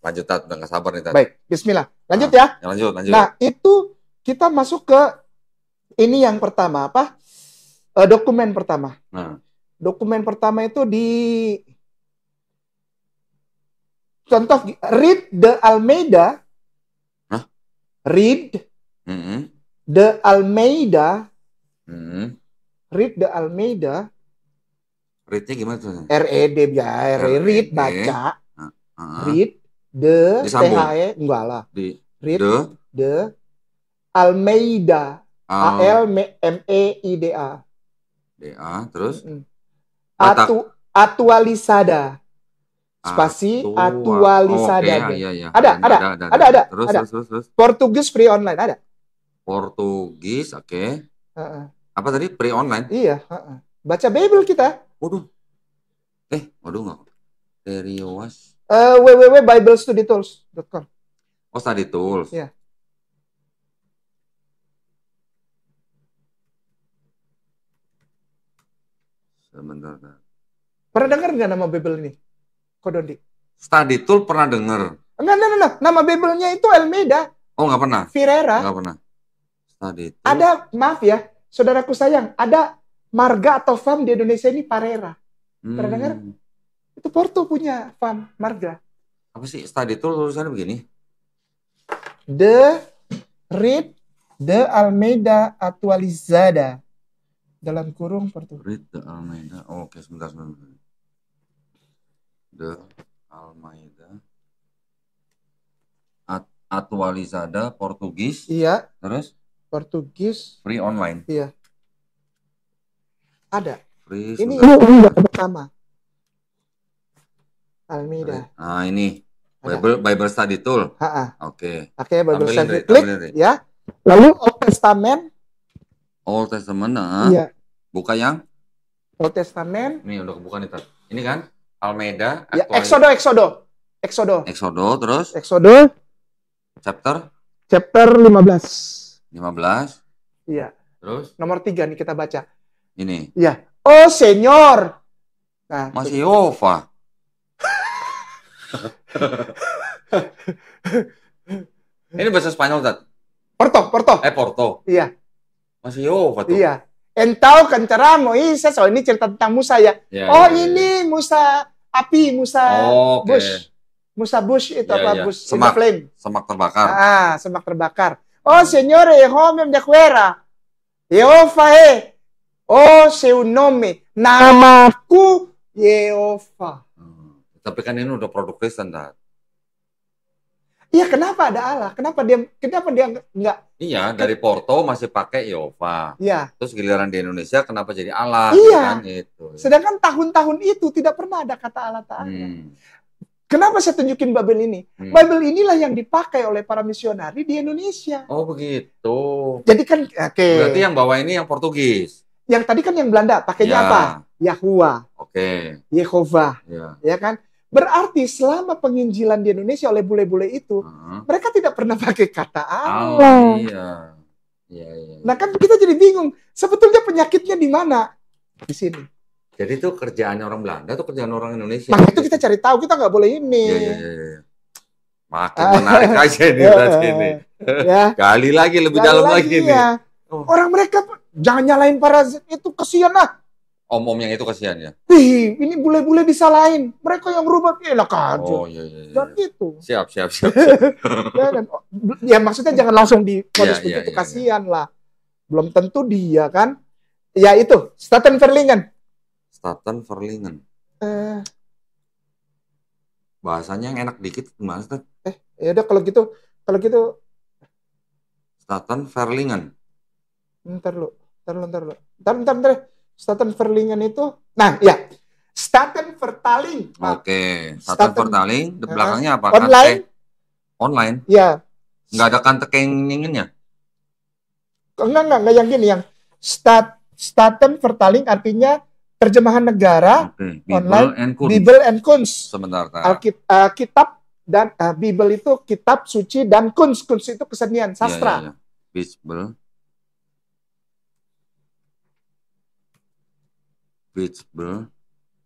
Lanjut, Tat. Udah gak sabar nih, Tat. Baik, bismillah. Lanjut ya. Lanjut. Nah, itu kita masuk ke ini yang pertama, apa? Dokumen pertama. Dokumen pertama itu di contoh Read the Almeida. Read the Almeida. Read the Almeida. Read-nya gimana tuh? R-E-D ya, read baca. Read the THE enggak lah. Read the Almeida. ALMEIDA. DA, terus Atualizada. Spasi Atualizada. Oke, iya. Ada. Terus. Portugis free online ada. Portugis, oke. Apa tadi? Free online? Iya. Baca Bible kita. Waduh nggak. Serius. www.biblestudytools.com. Oh, study tools. Iya. Sebentar. Pernah dengar nggak nama Bible ini? Kodondi. Study tool pernah dengar. Enggak. Nama Bible-nya itu Almeida. Oh, nggak pernah. Ferreira. Nggak pernah. Study tool. Ada, maaf ya, saudaraku sayang, ada marga atau farm di Indonesia ini Ferreira. Pernah dengar? Itu Porto punya farm marga. Apa sih study tool tulisannya begini? Read the Almeida Atualizada. Dalam kurung Porto. Read the Almeida. Oh, oke, sebentar. The Almeida Atualizada Portugis. Iya. Terus? Portugis. Free online. Iya. Ada. Free. Ini yang pertama. Almeida. Ah, ini. Bible Study Tool. Oke. Oke, Bible Study. Klik ya. Lalu Old Testament. Old Testament, iya. Buka yang Old Testament. Ini udah kebuka nih, Tat. Ini kan Almeida. Ya, Exodo. Terus? Exodo. Chapter 15. Iya. Terus? Nomor 3 nih kita baca. Ini. Iya. Oh, Señor. Nah, masih Yehova. Ini bahasa Spanyol, Tat. Porto. Porto. Iya. Masih Yehova tuh. Iya. Entau kencara Moises. Oh, ini cerita tentang Musa ya. Ini Musa api, Musa bush. Musa bush itu bush semak, flame. Semak terbakar. Semak terbakar. Oh, Señor, Jehová de fuera. Jehová oh, seu nome. Namaku Jehová. Tapi kan ini udah produk Kristen, Tat. Iya, kenapa ada Allah? Kenapa dia nggak? Iya, dari Porto masih pakai Yehova. Iya. Terus giliran di Indonesia kenapa jadi Allah? Iya. Kan, itu. Sedangkan tahun-tahun itu tidak pernah ada kata Allah Ta'ala. Kenapa saya tunjukin Bible ini? Bible inilah yang dipakai oleh para misionari di Indonesia. Oh, begitu. Jadi kan, berarti yang bawa ini yang Portugis. Yang tadi kan yang Belanda, pakainya apa? Yahua. Yehova. Ya kan? Berarti selama penginjilan di Indonesia oleh bule-bule itu, mereka tidak pernah pakai kata Allah. Iya. Nah kan kita jadi bingung, sebetulnya penyakitnya di mana? Di sini. Jadi itu kerjaannya orang Belanda atau kerjaan orang Indonesia? Maka itu kita cari tahu, kita nggak boleh ini. Iya. Makin menarik aja ini. Ya. Gali lagi, lebih dalam lagi nih. Orang mereka, jangan nyalain parazit itu, kesian lah. Om-om yang itu kasihan ya? Ini bule-bule disalahin. Mereka yang rubah, enak aja. Oh iya. Dan itu. Siap. Ya maksudnya jangan langsung diponis begitu, kasihan lah. Belum tentu dia kan. Ya itu, Staten Verlingen. Bahasanya yang enak dikit gimana, Stat? Ya udah kalau gitu. Staten Verlingen. Ntar lu. Staten Verlingen itu, nah ya, Staten Vertaling. Oke, Staten Vertaling, belakangnya apa? Online? Ya. Nggak ada kante kenginginnya? Enggak yang gini, yang Staten Vertaling artinya terjemahan negara, online, Bible and Kunst. Sebentar. Kitab dan Bible itu kitab suci dan Kunst itu kesenian, sastra. Bible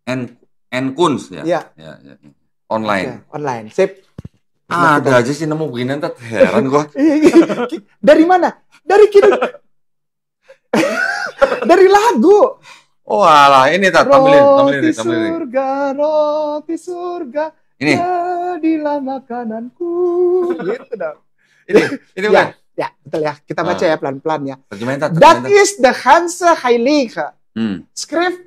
and Kunst ya. Online. Online. Sip. Ada aja sih nemu beginian, Tat. Heran gua. Dari mana? Dari dari lagu. Oh alah, ini Tat, tampilin. Roti surga. Ini. Jadilah makananku. Gitu dong. Ini bukan? Ya, betul ya. Kita baca ya pelan-pelan ya. Terjemahin, Tat. That is the Hansa Heilige. Skrif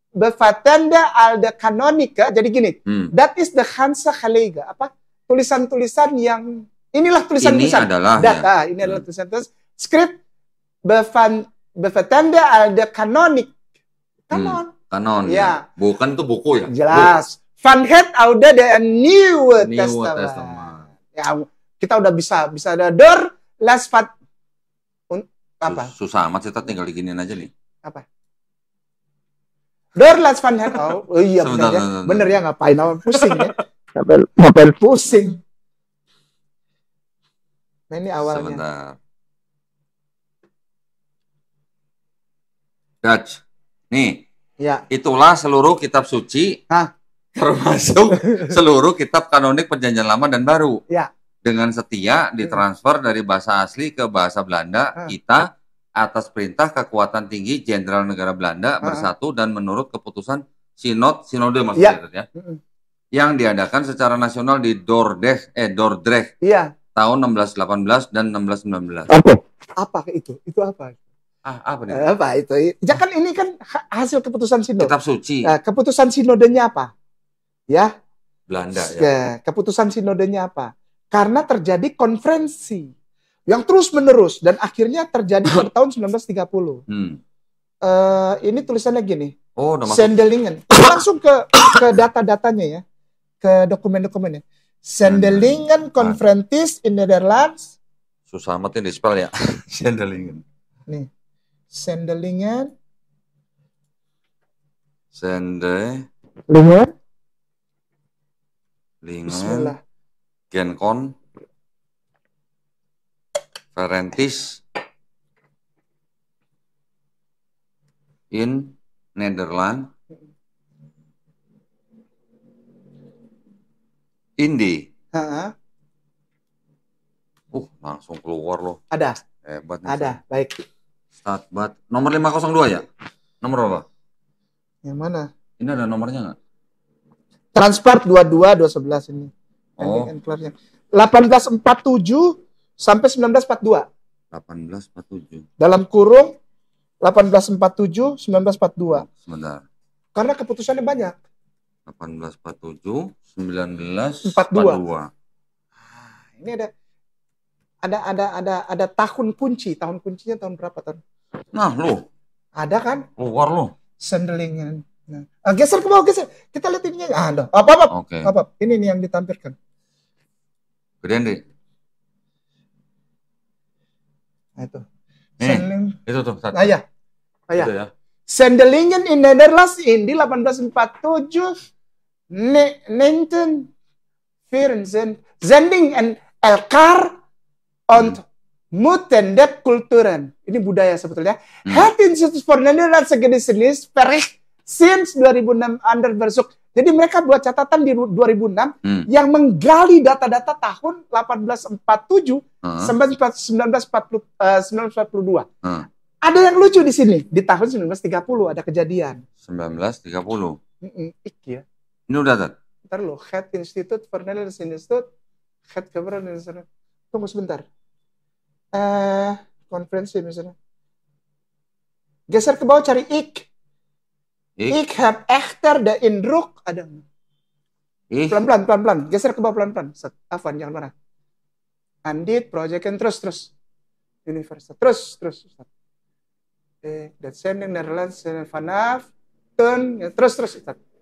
Bevatenda al de Canonica. Jadi gini, that is the Hansa Heilige. Apa? Tulisan-tulisan yang inilah tulisan-tulisan. Ini adalah data. Ini adalah tulisan-tulisan. Skrip bevertende al de kanonik. Kanon. Kanon Ya. ya. Bukan tuh buku ya? Jelas. Van het oude de Nieuwe New Testament. Testament. Ya, kita udah bisa ada door las fat apa? Susah amat kita tinggal diginiin aja nih. Apa? Door las van het oh iya Sebentar, bener ya. sebentar. Bener ya, ngapain awal pusing ya. Ngapain pusing. Nah ini awalnya. Sebentar. Dutch. Nih, Ya. itulah seluruh kitab suci, Hah? termasuk seluruh kitab kanonik Perjanjian Lama dan Baru. Ya. Dengan setia ditransfer dari bahasa asli ke bahasa Belanda, kita atas perintah kekuatan tinggi Jenderal Negara Belanda bersatu dan menurut keputusan sinode maksudnya ya. Yang diadakan secara nasional di Dordrecht Iya. tahun 1618 dan 1619. Apa itu? Itu apa? Apa nih? Apa itu? Ya kan ini kan hasil keputusan sinode. Kitab suci. Nah, keputusan sinodenya apa? Ya. Belanda ya. Keputusan sinodenya apa? Karena terjadi konferensi yang terus-menerus dan akhirnya terjadi pada tahun 1930. Ini tulisannya gini. Oh, udah masuk. Sendelingen. Langsung ke data-datanya ya. Ke dokumen-dokumennya. Sendelingen Conferentis in Netherlands. Susah amat ini di-spell ya. Sendelingen. Nih. Sendelingen. Lingen. Bismillah. Gencon, Ferentis in Nederland, Indi. Langsung keluar loh. Ada. Hebat nih. Ada, baik. Start bat. Nomor 502 ya? Nomor apa? Yang mana? Ini ada nomornya nggak? Transport 22 211 ini. Oh. 1847 sampai 1942. 1847. Dalam kurung 1847 1942. Sebentar. Karena keputusannya banyak. 1847 1942. Ini ada tahun kunci. Tahun kuncinya tahun berapa tahun? Nah, lo. Ada kan? Keluar lo. Sendelingen. Nah, geser ke bawah, geser. Kita lihat ininya. Ada. Apa? Oke. Apa? Ini nih yang ditampilkan. Gedean deh. Nah, itu. Itu tuh. Ah, ya. Itu ya. Sendelingen in Netherlands in di 1847 Nenten Virenzen Zending and Elkar ont Mutendep Kulturen. Ini budaya sebetulnya. Het Instituut voor Nederlandse Geschiedenis verricht sinds 2006 under bezoek. Jadi mereka buat catatan di 2006 yang menggali data-data tahun 1847 1942. Ada yang lucu di sini. Di tahun 1930 ada kejadian. 1930. Ya. Ini udah kan? Ntar lo, Het Instituut voor Nederlandse Instituut, Het Government. Tunggu sebentar. Konferensi misalnya. Geser ke bawah cari ik. Ik heb echter de indruk ada. Pelan-pelan. Geser ke bawah pelan-pelan. Afan, jangan marah. Andit, project terus. Universitas. Terus. Dat zending Nederlands vanaf. Terus.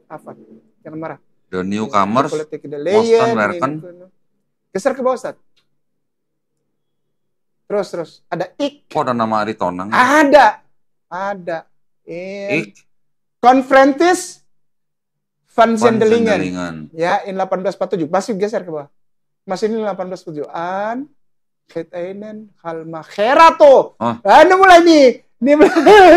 Afan, jangan marah. The newcomers. Boston Werken. Geser ke bawah, Ustaz. Terus. Ada ik. Kok ada nama Aritonang? Ada. Ik. Conferentis van Zendelingen. Ya, in 1847. Masih geser ke bawah. Masih ini 1847. Ketainen Halmahera tuh. Ini mulai nih.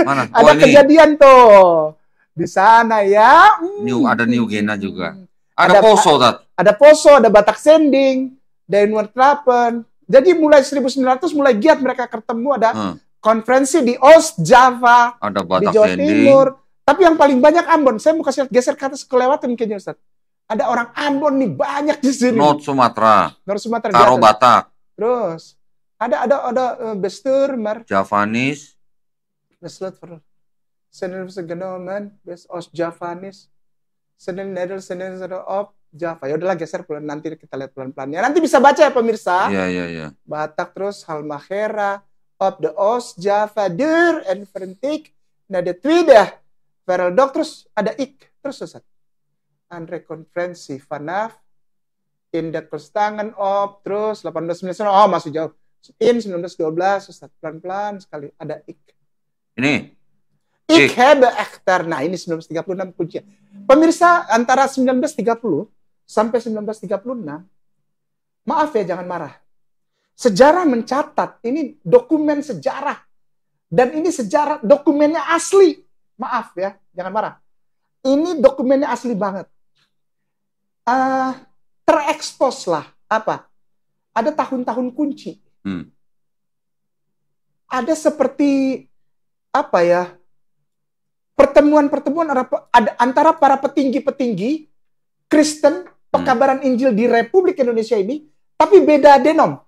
Mana? Ada kejadian tuh. Di sana ya. Ada New Gena juga. Ada Poso, Ada Poso, ada Batak Sending, Dainward Trapen. Jadi mulai 1900 mulai giat mereka ketemu, ada konferensi di Oost Java, ada Batak di Jawa Sending. Timur. Tapi yang paling banyak Ambon. Saya mau kasih geser ke atas kelewatan kayaknya, Ustaz. Ada orang Ambon nih banyak di sini. North Sumatera. Karo Batak. Terus ada Besturmer, Javanis. Beslut Senense genomen, Oost Javanis. Nederlands of Java. Ya udahlah geser pelan, nanti kita lihat pelan-pelan. Ya nanti bisa baca ya pemirsa. Iya. Batak terus Halmahera, op de Oost-Java deur en vertik naar de tweede wereldoorlog. Terus ada ik. Terus Ustaz. Andre konferensi vanaf in de Kostangen op. Terus 1899. Oh masih jauh. In 1912 Ustaz. Pelan-pelan sekali. Ada ik. Ini. Ik heb echter. Nah ini 1936 kuncinya. Pemirsa antara 1930 sampai 1936. Maaf ya jangan marah. Sejarah mencatat, ini dokumen sejarah. Dan ini sejarah, dokumennya asli. Maaf ya, jangan marah. Ini dokumennya asli banget. Terekspos lah. Apa? Ada tahun-tahun kunci. Ada seperti, apa ya, pertemuan-pertemuan antara para petinggi-petinggi Kristen, pekabaran Injil di Republik Indonesia ini, tapi beda denom.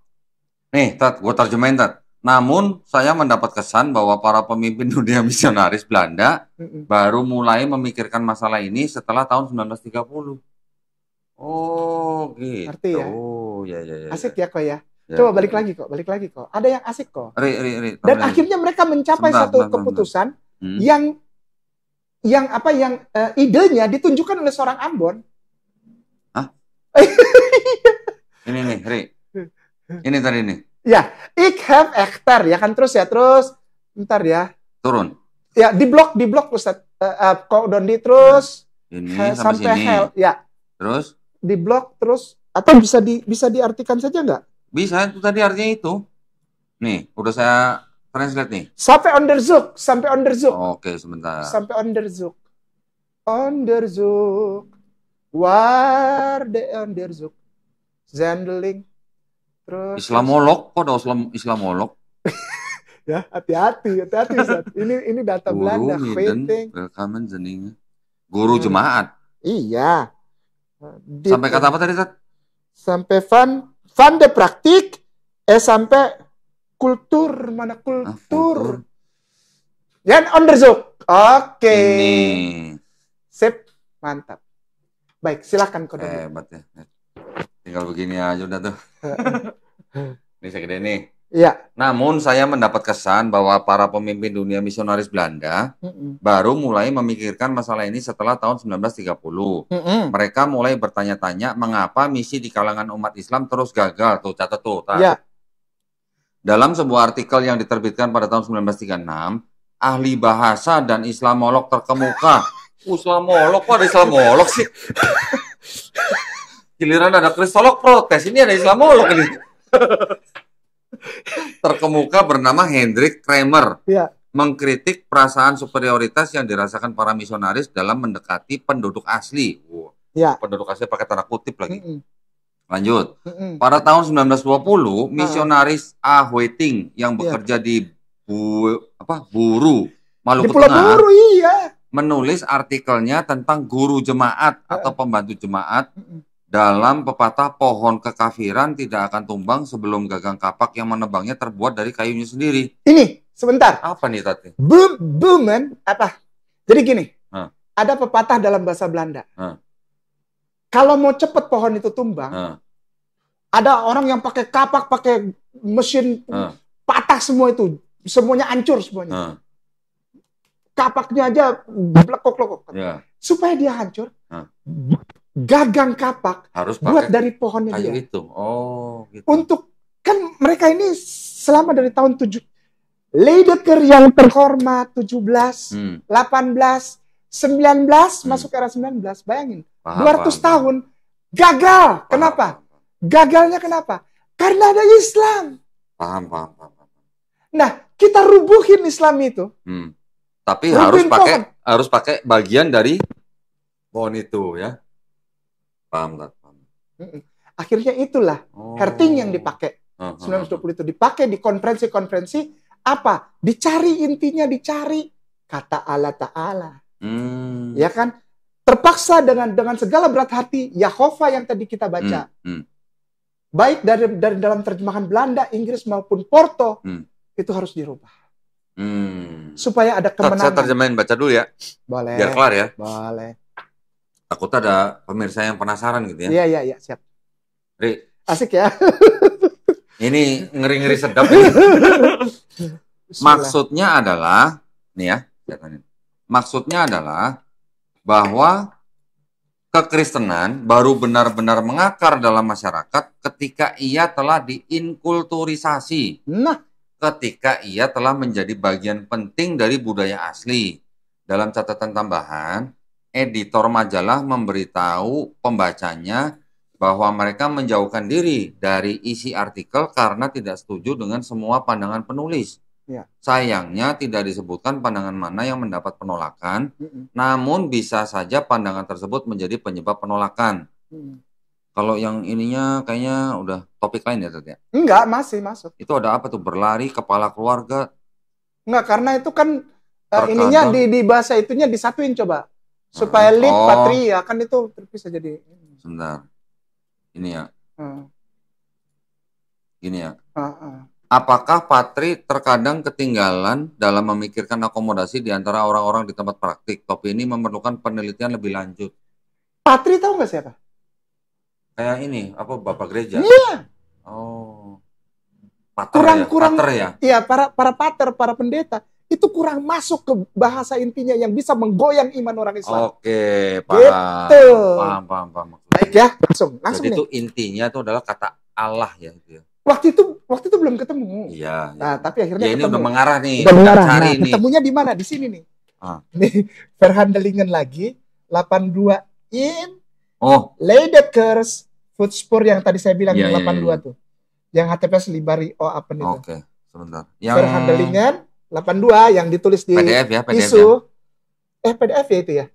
Nih, Tat, gue terjemahin, Tat. Namun, saya mendapat kesan bahwa para pemimpin dunia misionaris Belanda baru mulai memikirkan masalah ini setelah tahun 1930. Oh, gitu. Arti ya? Ya. Asik ya, kok ya? Coba balik lagi kok. Ada yang asik kok. Dan akhirnya mereka mencapai satu keputusan yang idenya ditunjukkan oleh seorang Ambon. Hah? Ini nih, Ri. Ini tadi nih. Ya, ik heb echter ya kan terus. Bentar ya. Turun. Ya, di blok Ustaz. Kok Dondi terus ini sampai sini. hell. Ya. Terus di blok terus atau bisa diartikan saja nggak? Bisa, itu tadi artinya itu. Nih, udah saya translate nih. Sampai onderzoek. Oke, sebentar. Sampai onderzoek. Waar de onderzoek. Zendeling. Terus Islamolog, kok ada Islamolog? Ya, hati-hati Ustaz. Ini data Belanda, Waiting. Welcome zening. Guru jemaat. Iya. Sampai kata apa tadi, Tat? Sampai van de praktik, sampai kultur, mana kultur. Dan onderzoek. Oke. Ini. Sip, mantap. Baik, silakan Kode. Hebat ya. Tinggal begini aja udah tuh. Ini segede nih. Iya. Namun saya mendapat kesan bahwa para pemimpin dunia misionaris Belanda baru mulai memikirkan masalah ini setelah tahun 1930. Mereka mulai bertanya-tanya mengapa misi di kalangan umat Islam terus gagal. Tuh, catat tuh. Ya. Dalam sebuah artikel yang diterbitkan pada tahun 1936, ahli bahasa dan Islamolog terkemuka. Islamolog, kok ada Islamolog sih? Giliran ada kristolog protes, ini ada Islamolog ini. Terkemuka bernama Hendrik Kramer mengkritik perasaan superioritas yang dirasakan para misionaris dalam mendekati penduduk asli. Penduduk asli pakai tanda kutip lagi. Lanjut. Pada tahun 1920, misionaris A. Whiting yang bekerja di Buru, Maluku Tengah, menulis artikelnya tentang guru jemaat atau pembantu jemaat. Dalam pepatah, pohon kekafiran tidak akan tumbang sebelum gagang kapak yang menebangnya terbuat dari kayunya sendiri. Ini, sebentar. Apa nih, Tati? Boomen, apa? Jadi gini, ada pepatah dalam bahasa Belanda. Kalau mau cepet pohon itu tumbang, ada orang yang pakai kapak, pakai mesin, patah semua itu. Semuanya hancur semuanya. Kapaknya aja blekok-lekok. Supaya dia hancur, gagang kapak harus buat dari pohonnya dia. Itu. Oh, gitu. Untuk kan mereka ini selama dari tahun 7 Leidecker yang terhormat 17, 18, 19 masuk era 19. Bayangin. 200 tahun gagal. Kenapa? Gagalnya kenapa? Karena ada Islam. Paham. Nah, kita rubuhin Islam itu. Tapi harus pakai bagian dari pohon itu ya. Paham. Akhirnya itulah Herting yang dipakai. 1920 itu dipakai di konferensi-konferensi apa? Dicari intinya, dicari kata Allah Ta'ala. Ya kan? Terpaksa dengan segala berat hati Yahova yang tadi kita baca. Baik dari dalam terjemahan Belanda, Inggris maupun Porto, itu harus dirubah. Supaya ada kemenangan. Saya terjemahin, baca dulu ya. Boleh. Biar kelar ya. Boleh. Takut ada pemirsa yang penasaran gitu ya. Iya, siap. Ri. Asik ya. Ini ngeri-ngeri sedap ini. Maksudnya adalah, nih ya, maksudnya adalah bahwa kekristenan baru benar-benar mengakar dalam masyarakat ketika ia telah diinkulturisasi. Nah, ketika ia telah menjadi bagian penting dari budaya asli. Dalam catatan tambahan, editor majalah memberitahu pembacanya bahwa mereka menjauhkan diri dari isi artikel karena tidak setuju dengan semua pandangan penulis. ya. Sayangnya tidak disebutkan pandangan mana yang mendapat penolakan, namun bisa saja pandangan tersebut menjadi penyebab penolakan. Kalau yang ininya kayaknya udah topik lain ya, Tet, ya? Enggak, masih masuk. Itu ada apa tuh? Berlari, kepala keluarga. Enggak, karena itu kan ininya di bahasa itunya disatuin coba. Supaya lead patria, kan itu bisa jadi. Sebentar. Ini ya. Ini ya. Uh. Apakah patri terkadang ketinggalan dalam memikirkan akomodasi di antara orang-orang di tempat praktik? Topik ini memerlukan penelitian lebih lanjut. Patri tahu nggak siapa? Kayak ini, apa Bapak Gereja? Iya. Oh. Pater ya? Iya, para pater, para pendeta itu kurang masuk ke bahasa intinya yang bisa menggoyang iman orang Islam. Oke, paham. Gitu. Paham. Baik ya, langsung. Jadi itu intinya itu adalah kata Allah ya itu ya. Waktu itu belum ketemu. Iya. Nah, tapi akhirnya ya, ini ketemu. udah mengarah nih. Udah mengarah. Nah, ketemunya di mana? Di sini nih. Nih, Verhandelingen lagi 82 in Leidekers Voetsporen yang tadi saya bilang 82 tuh. Yang HTTPS Libari apa itu. Oke, sebentar. Yang Verhandelingen 82 yang ditulis di PDF ya, PDF isu. Ya? PDF ya itu ya.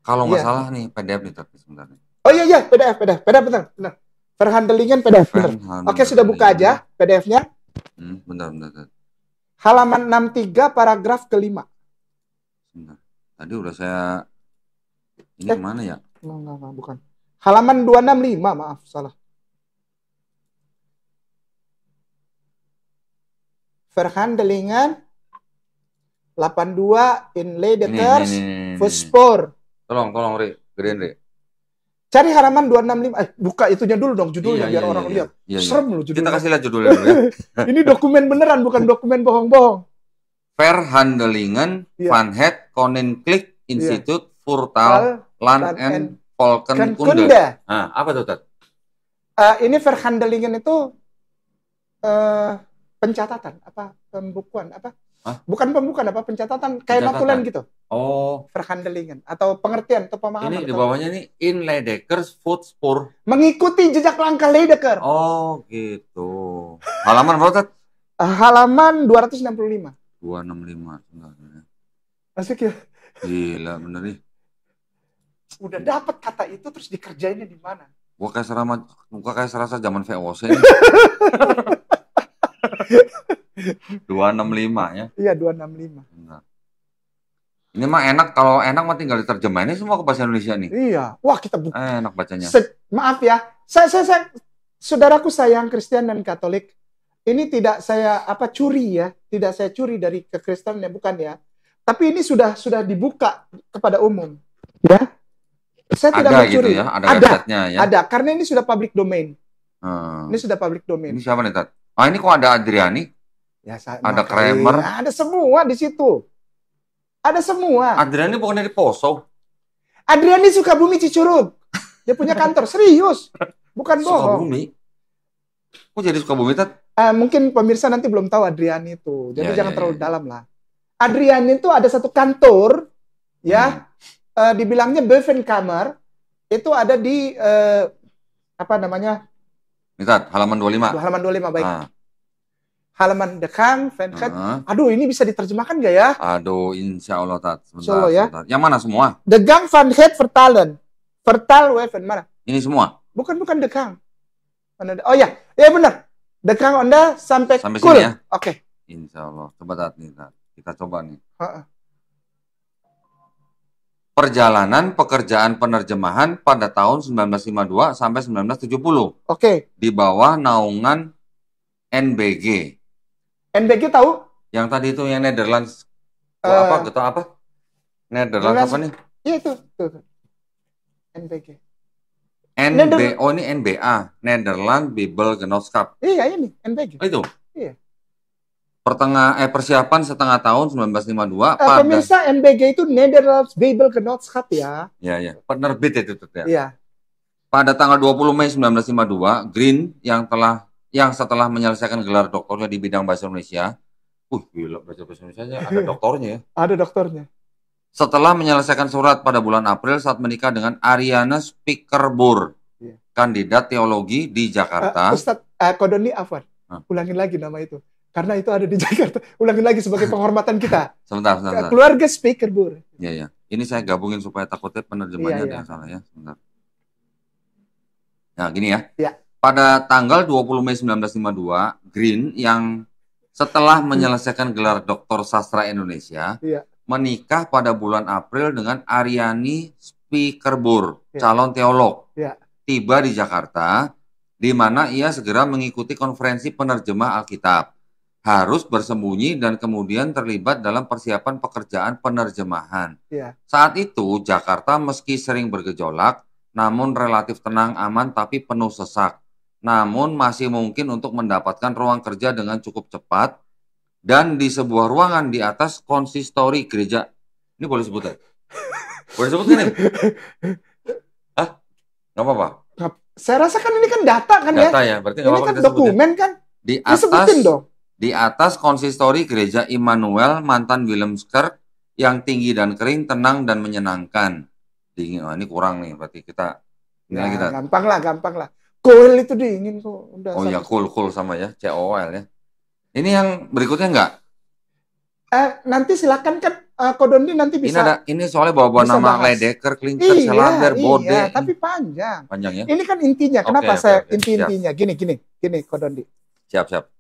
Kalau nggak salah nih PDF nih tapi sebentar. Oh iya, PDF benar. Verhandelingen PDF. Oke, sudah buka aja PDF-nya. Bentar. Halaman 63 paragraf kelima. Bentar. Tadi udah saya ini mana ya? Enggak, bukan. Halaman 265, maaf, salah. Verhandelingen 82 in Leidekers Voetsporen. Tolong Ri, gedein Ri. Cari halaman 265. Buka itunya dulu dong, judulnya biar orang lihat. Serem loh judulnya. Kita kasih lihat judulnya dulu ya. Ini dokumen beneran, bukan dokumen bohong-bohong. Verhandelingen van het Koninklijk Instituut voor Land en Volkenkunde. Nah, apa tuh, Tat? Ini Verhandelingen itu pencatatan, pembukuan, Bukan pembukuan, pencatatan kayak notulen gitu. Oh. Verhandelingen atau pengertian atau pemahaman. Ini di bawahnya nih in Leidekers Voetsporen. Mengikuti jejak langkah Leidecker. Oh, gitu. Halaman berapa, Tat? Halaman 265. 265. Asik ya? Gila, bener nih. Udah dapat kata itu terus dikerjainnya di mana? Muka kayak serasa zaman VOC nih. 265 ya? Iya, 265. Benar. Ini mah enak, kalau enak mah tinggal diterjemahin semua ke bahasa Indonesia nih. Iya. Wah, kita enak bacanya. Maaf ya. Saya saudaraku sayang Kristen dan Katolik. Ini tidak saya curi ya. Tidak saya curi dari kekristenan, bukan ya. Tapi ini sudah dibuka kepada umum. Ya. Saya tidak mencuri. Gitu ya? Ada website-nya ya? Ada, karena ini sudah public domain. Ini sudah public domain. Ini siapa nih, Tat? Ini kok ada Adriani? Ya, ada Kramer. Ada semua di situ. Ada semua. Adriani bukan dari Poso. Adriani Sukabumi Cicurug. Dia punya kantor, serius. Bukan bohong. Sukabumi? Kok jadi Sukabumi, Tat? Mungkin pemirsa nanti belum tahu Adriani itu. Jadi jangan terlalu dalam lah. Adriani itu ada satu kantor, ya. Dibilangnya Bevenkamer. Itu ada di, Nih, Tat, halaman 25. Halaman 25, baik. Halaman De Gang, Van Het. Aduh, ini bisa diterjemahkan nggak ya? Aduh, insya Allah, Tat. Sebentar, ya. Yang mana semua? De Gang, Van Het, Vertalen. Vertal, Weven, mana? Ini semua? Bukan De Gang. Oh ya, benar. De Gang Onda sampai sini ya? Oke. Insya Allah. Coba, Tat, nih, Tat. Kita coba nih. Perjalanan pekerjaan penerjemahan pada tahun 1952 sampai 1970. Oke. Di bawah naungan NBG. NBG tahu? Yang tadi itu yang Netherlands. Apa? Netherlands apa nih? Iya itu. NBG. Oh ini NBA, Nederland Bible Genootschap. Iya ini NBG. Oh, itu. Iya. Persiapan setengah tahun 1952 pada Pemirsa, NBG itu Netherlands Bible Genootschap ya. Ya, penerbit itu ya. Iya. Pada tanggal 20 Mei 1952, Green yang setelah menyelesaikan gelar doktornya di bidang bahasa Indonesia, gila bahasa Indonesia aja ada doktornya ya. Ada doktornya. Setelah menyelesaikan surat pada bulan April saat menikah dengan Ariane Spiekerbroer, kandidat teologi di Jakarta. Ustadz Kodoni Afwan, ulangin lagi nama itu. Karena itu ada di Jakarta. Ulangin lagi sebagai penghormatan kita. Sebentar. Keluarga Spiekerbroer. Iya. Ini saya gabungin supaya takutnya penerjemahnya ada yang salah ya. Sebentar. Nah, gini ya. Pada tanggal 20 Mei 1952, Green yang setelah menyelesaikan gelar Doktor Sastra Indonesia, menikah pada bulan April dengan Ariane Spiekerbroer, calon teolog. Tiba di Jakarta, di mana ia segera mengikuti konferensi penerjemah Alkitab. Harus bersembunyi dan kemudian terlibat dalam persiapan pekerjaan penerjemahan. Saat itu, Jakarta meski sering bergejolak, namun relatif tenang, aman, tapi penuh sesak. Namun masih mungkin untuk mendapatkan ruang kerja dengan cukup cepat dan di sebuah ruangan di atas konsistori gereja. Ini boleh sebut ya? Boleh sebut ini? Hah? Nggak apa-apa? Saya rasa kan ini kan data kan ya? Data ya, berarti nggak apa-apa. Ini kan dokumen kan? Di atas konsistori gereja Immanuel mantan Willemskerk yang tinggi dan kering, tenang dan menyenangkan. Dingin, ini kurang nih, berarti kita. Gampang lah. Cool itu dingin kok. Oh ya, cool sama ya, COL ya. Ini yang berikutnya enggak? Nanti silakan kan Kodoni nanti bisa. Ini soalnya bawa nama Ledeker, Klinker, Selander, Bode. Iya, tapi panjang. Panjang ya. Ini kan intinya. Kenapa saya inti-intinya? Gini Kodoni. Siap.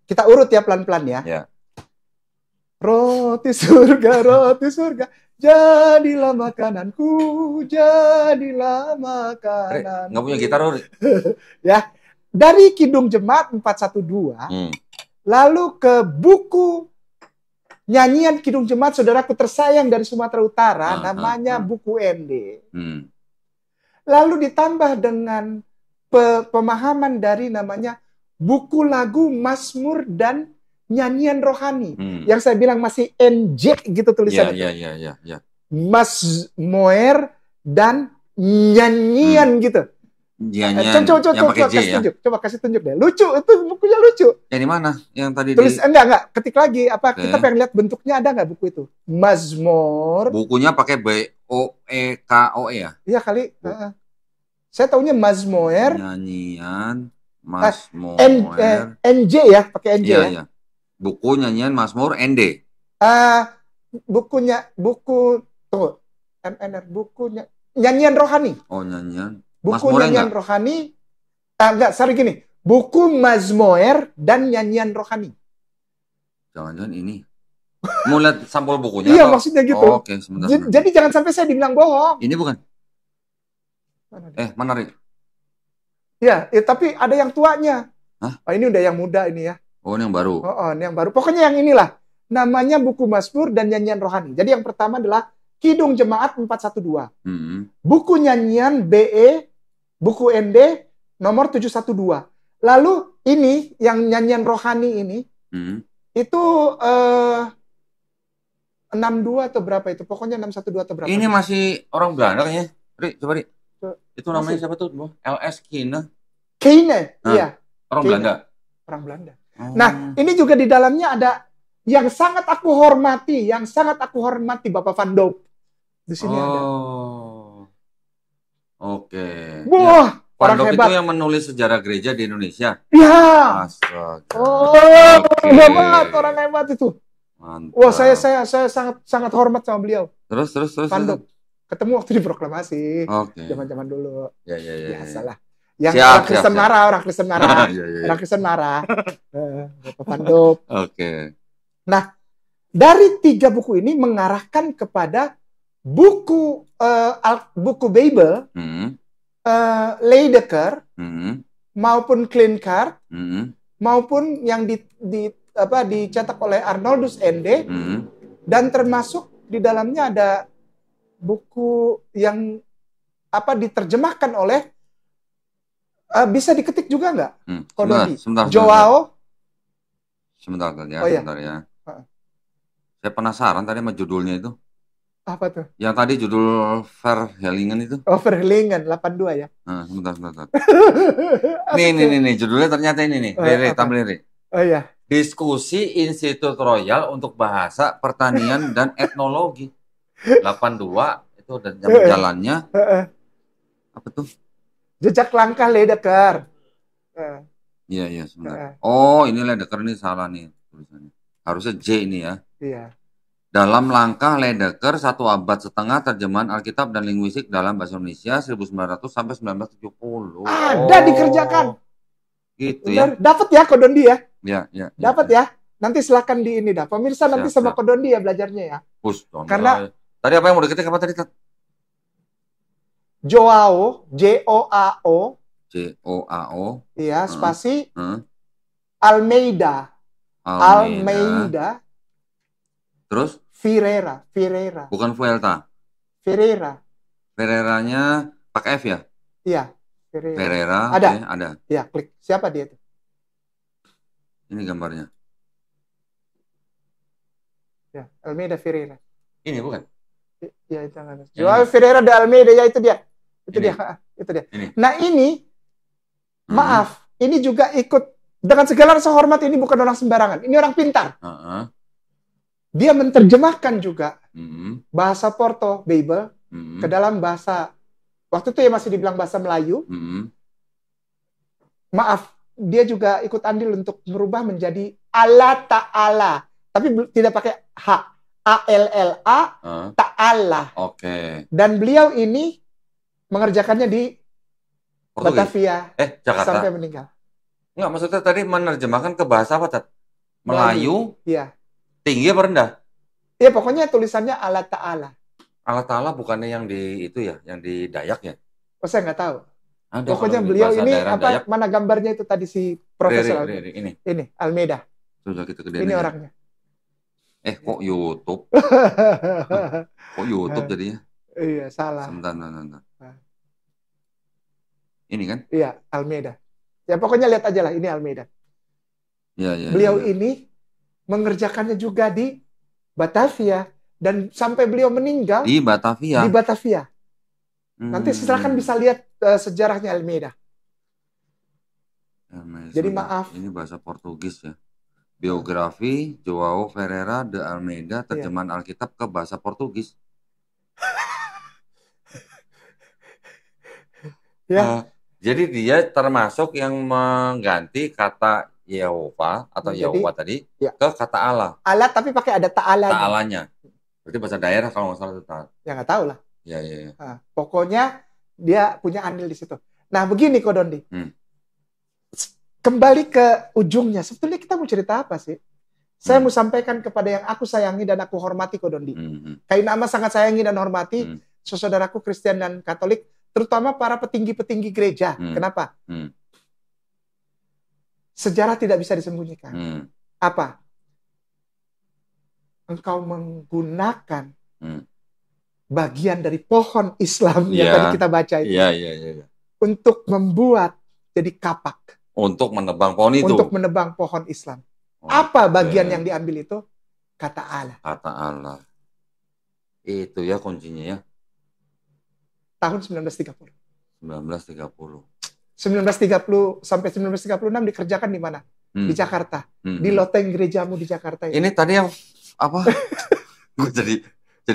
Kita urut ya pelan-pelan ya. Roti surga, jadilah makananku, jadilah makanan. Nggak punya gitar, Uri? Ya, dari Kidung Jemaat 412, lalu ke buku nyanyian Kidung Jemaat Saudaraku Tersayang dari Sumatera Utara, namanya buku ND. Lalu ditambah dengan pemahaman dari namanya buku lagu Mazmur dan nyanyian rohani. Yang saya bilang masih NJ gitu tulisannya. Iya. Mazmur dan nyanyian gitu. Coba kasih tunjuk deh. Lucu, itu bukunya lucu. Yang di mana? Yang tadi enggak, ketik lagi. Kita pengen lihat bentuknya, ada nggak buku itu? Mazmur. Bukunya pakai BOEKOE ya? Iya kali. Saya taunya Mazmur. Nyanyian Mazmur. NJ ya, pakai NJ ya. Iya. Buku nyanyian Mazmur ND. Buku nyanyian rohani. Oh, nyanyian. Buku nyanyian rohani. Gini. Buku Mazmur dan nyanyian rohani. Jangan-jangan ini. Mau lihat sampul bukunya? Iya, maksudnya gitu. Oh, oke, sebentar. Jadi jangan sampai saya dibilang bohong. Ini bukan? Mana Rik? Ya, tapi ada yang tuanya. Ini udah yang muda ini ya. Oh, ini yang baru. Ini yang baru. Pokoknya yang inilah. Namanya buku Mazmur dan nyanyian rohani. Jadi yang pertama adalah Kidung Jemaat 412. Buku nyanyian BE, buku ND nomor 712. Lalu ini yang nyanyian rohani ini itu 62 atau berapa itu? Pokoknya 612 atau berapa. Ini masih orang Belanda kayaknya. Rik, coba Rik. Itu namanya siapa tuh? LS Kine. Iya. Orang Belanda. Orang Belanda. Nah, ini juga di dalamnya ada yang sangat aku hormati, Bapak Van Dop. Di sini ada. Oke. Wah, Van Dop itu yang menulis sejarah gereja di Indonesia. Iya. Astaga. Hebat, orang hebat itu. Mantap. Wah, saya sangat hormat sama beliau. Terus. Van Dop. Ketemu waktu di proklamasi. Zaman-zaman dulu. Ya. Biasalah. Yang orang Kristen marah. Orang Kristen marah. Bapak Van Dop. Oke. Nah, dari 3 buku ini mengarahkan kepada buku Bible, Ledeker, maupun Klinker, maupun yang dicetak oleh Arnoldus ND, dan termasuk di dalamnya ada buku yang diterjemahkan oleh Bisa diketik juga nggak? Sebentar, Kodondi. sebentar, Joao. sebentar ya, Oh ya. sebentar ya. Saya penasaran tadi sama judulnya itu. Apa tuh? Yang tadi judul Verhelingen itu. Overlingen 82 ya. Nah, sebentar. Asik tuh. Nih, judulnya ternyata ini nih. Rere, Apa? tampil Rere. Oh ya. Diskusi Institut Royal untuk Bahasa, Pertanian, dan Etnologi. 82 itu udah jalannya. Apa tuh? Jejak langkah Ledeker. Iya, sebentar. Oh, ini Ledeker nih salah nih tulisannya. Harusnya J ini ya. Iya. Dalam langkah Ledeker 1,5 abad terjemahan Alkitab dan linguistik dalam bahasa Indonesia 1900 sampai 1970. Ada dikerjakan. Gitu ya. Dapat ya Kodondi ya. Ya. Dapat ya. Nanti silakan di ini dah. Pemirsa nanti sama Kodondi ya belajarnya ya. Karena tadi apa yang mau diketik apa tadi? Joao, Joao. Joao. Iya, spasi. Almeida. Terus? Ferreira. Bukan Vuelta. Ferreiranya pakai F ya? Iya. Ferreira. Ada. Okay, ada. Ya, klik. Siapa dia itu? Ini gambarnya. Ya, Almeida Ferreira. Ini bukan? Ya, itu kan. Joao Ferreira de Almeida, ya itu dia. Itu dia. Ini. Nah, ini maaf, ini juga ikut dengan segala rasa hormat, ini bukan orang sembarangan. Ini orang pintar. Dia menerjemahkan juga bahasa Porto, Bible, ke dalam bahasa, waktu itu ya masih dibilang bahasa Melayu. Maaf, dia juga ikut andil untuk merubah menjadi Allah Ta'ala. Tapi tidak pakai H. A-L-L-A, Ta'ala. Oke. Dan beliau ini mengerjakannya di Batavia. Jakarta. Sampai meninggal. Enggak, maksudnya tadi menerjemahkan ke bahasa apa, Tat? Melayu? Iya. Tinggi apa rendah? Iya, pokoknya tulisannya Allah Ta'ala. Allah Ta'ala bukannya yang di itu ya, yang di Dayak ya? Oh, saya nggak tahu. Ada, pokoknya beliau ini apa? Dayak. Mana gambarnya itu tadi si Profesor ini Almeida. Sudah kita ini ya. Orangnya. Kok YouTube? Kok YouTube jadinya? Iya, salah. Sebentar. Ini kan? Iya, Almeida. Ya pokoknya lihat aja lah, ini Almeida. Iya. Beliau ini mengerjakannya juga di Batavia dan sampai beliau meninggal di Batavia. Nanti silakan bisa lihat sejarahnya Almeida. Jadi maaf. Ini bahasa Portugis ya. Biografi Joao Ferreira de Almeida, terjemahan Alkitab ke bahasa Portugis. Ya. Jadi dia termasuk yang mengganti kata Yehova atau Yehova tadi ke kata Allah. Allah tapi pakai ada ta'alanya. Ta'alanya. Berarti bahasa daerah kalau nggak salah itu. Ya nggak tahu lah. Iya. Nah, pokoknya dia punya andil di situ. Nah begini Kodondi. Kembali ke ujungnya. Sebetulnya kita mau cerita apa sih? Saya mau sampaikan kepada yang aku sayangi dan aku hormati Kodondi. Kain Ama sangat sayangi dan hormati saudaraku Kristen dan Katolik, terutama para petinggi-petinggi gereja. Kenapa? Sejarah tidak bisa disembunyikan. Apa? Engkau menggunakan bagian dari pohon Islam yang tadi kita baca itu. Iya. Untuk membuat jadi kapak. Untuk menebang pohon itu. Untuk menebang pohon Islam. Apa bagian yang diambil itu? Kata Allah. Kata Allah. Itu ya kuncinya ya. Tahun 1930. 1930 sampai 1936 dikerjakan di mana? Di Jakarta. Di loteng gerejamu di Jakarta. Ini tadi yang apa? Gue jadi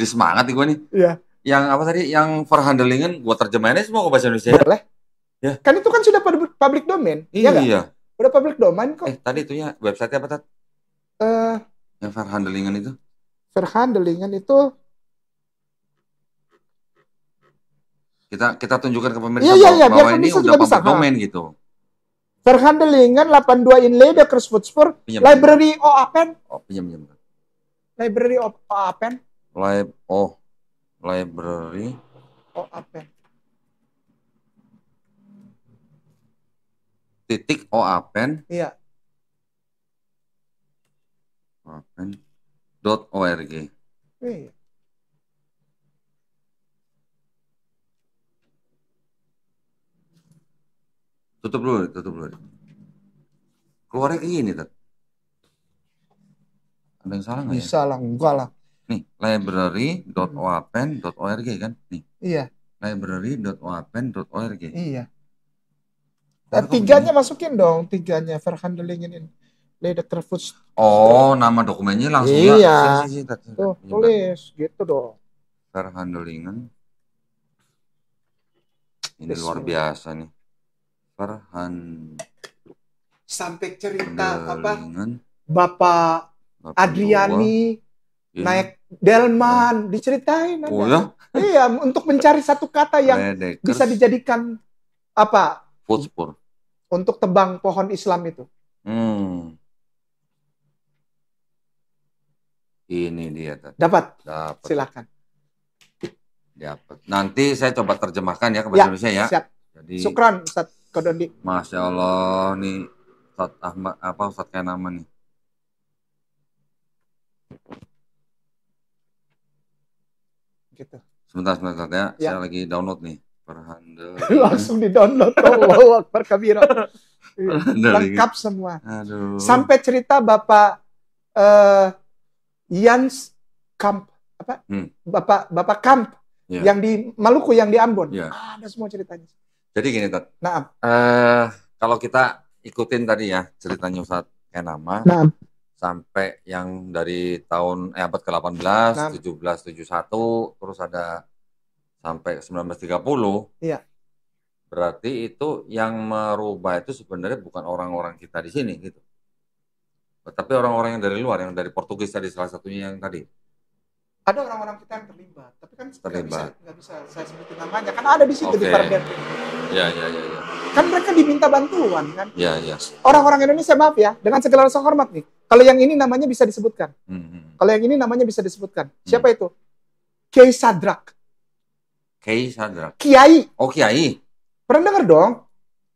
semangat nih gue nih. Iya. Yang apa tadi? Yang Verhandelingen gue terjemahinnya semua ke bahasa Indonesia. Boleh. Ya. Kan itu kan sudah public domain. Iya. Ya udah public domain kok. Tadi itu ya website apa, Tat? Yang Verhandelingen itu? Verhandelingen itu kita tunjukkan ke pemirsa bahwa ini udah public domain gitu. Verhandelingen 82 inlay de Kruiswoordspur Library Open. Pinjam. Library Open. Library Open. Titik Open. Iya. Open.org. Iya. Tutup dulu, tutup dulu. Keluarnya kayak gini, Tat. Ada yang salah nggak ya? Bisa lah, enggak lah. Nih, library.oapen.org kan? Nih, Iya, library.oapen.org. iya. Keluarnya kok Tiganya begini? masukin dong, tiganya verhandelingen ini. Ledekker Voets. Oh, nama dokumennya langsung ya. Iya, Sini, Tat. tuh Nyebar. tulis gitu dong. Verhandelingen. Ini luar Bismillah. biasa nih. Verhandelingen. Sampai cerita apa? Bapak Dua. Adriani Ini. naik delman, diceritain ada. Oh ya? Iya, untuk mencari satu kata yang Ledekker bisa dijadikan apa? Voetspor. Untuk tebang pohon Islam itu. Ini dia, Tat. Dapat. Dapat. Silakan. Dapat. Nanti saya coba terjemahkan ya ke bahasa Ya, Indonesia ya. siap. Jadi, Syukran Ustaz Kodondi. Masya Allah nih Ustadz Ahmad apa Ustadz Kainama nih. Gitu. Sebentar ya. Ya. Saya lagi download nih. Langsung di-download. Allahu Akbar kabira. Lengkap semua. Aduh. Sampai cerita Bapak Jans Kamp apa? Bapak Kamp yang di Maluku, yang di Ambon. Ada semua ceritanya. Jadi gini, Tat. Nah, kalau kita ikutin tadi ya ceritanya Ustadz Kainama, sampai yang dari tahun abad ke-18, 1771, terus ada sampai 1930. Iya. Berarti itu yang merubah itu sebenarnya bukan orang-orang kita di sini gitu. Tapi orang-orang yang dari luar, yang dari Portugis tadi salah satunya yang tadi. Ada orang-orang kita yang terlibat, tapi kan nggak bisa saya sebutin namanya, kan ada di situ di Pardet. Ya. Kan mereka diminta bantuan kan. Ya. Orang-orang Indonesia, maaf ya, dengan segala rasa hormat nih. Kalau yang ini namanya bisa disebutkan. Kalau yang ini namanya bisa disebutkan. Siapa itu? Kiai Sadrak. Kiai Sadrak. Kiai. Oh, Kiai. Pernah dengar dong?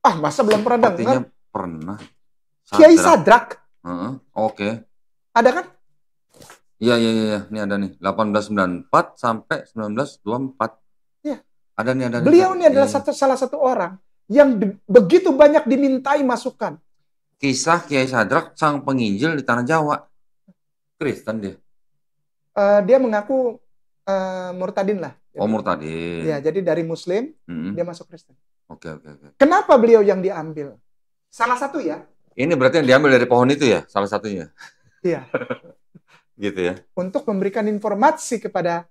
Ah, masa belum pernah dengar? Pernah. Sadrak. Kiai Sadrak. Oke. Ada kan? Iya. Ini ada nih. 1894 sampai 1924. Iya. Ada nih. Beliau ini adalah salah satu orang yang begitu banyak dimintai masukan. Kisah Kiai Sadrak, sang penginjil di tanah Jawa. Kristen dia. Dia mengaku murtadin lah. Oh, murtadin. Ya, jadi dari Muslim dia masuk Kristen. Oke. Kenapa beliau yang diambil? Salah satu ya. Ini berarti yang diambil dari pohon itu ya, salah satunya. Iya. Gitu ya. Untuk memberikan informasi kepada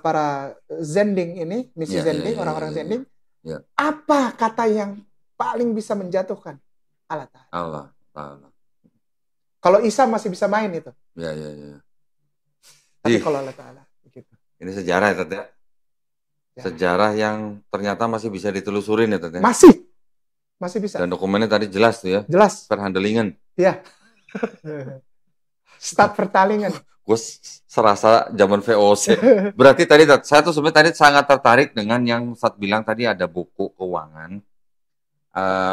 para Zending ini, misi Zending, orang-orang Zending. Ya. Apa kata yang paling bisa menjatuhkan? Allah Ta'ala. Kalau Isa masih bisa main itu. Ya. Tapi kalau Allah Ta'ala. Gitu. Ini sejarah ya, Tat ya? Sejarah yang ternyata masih bisa ditelusurin ya, Tat ya? Masih bisa. Dan dokumennya tadi jelas tuh ya? Jelas. Verhandelingen. Iya. Stad Vertalingen. Gue serasa zaman VOC. Berarti tadi saya tuh sebenarnya tadi sangat tertarik dengan yang Ustadz bilang tadi ada buku keuangan,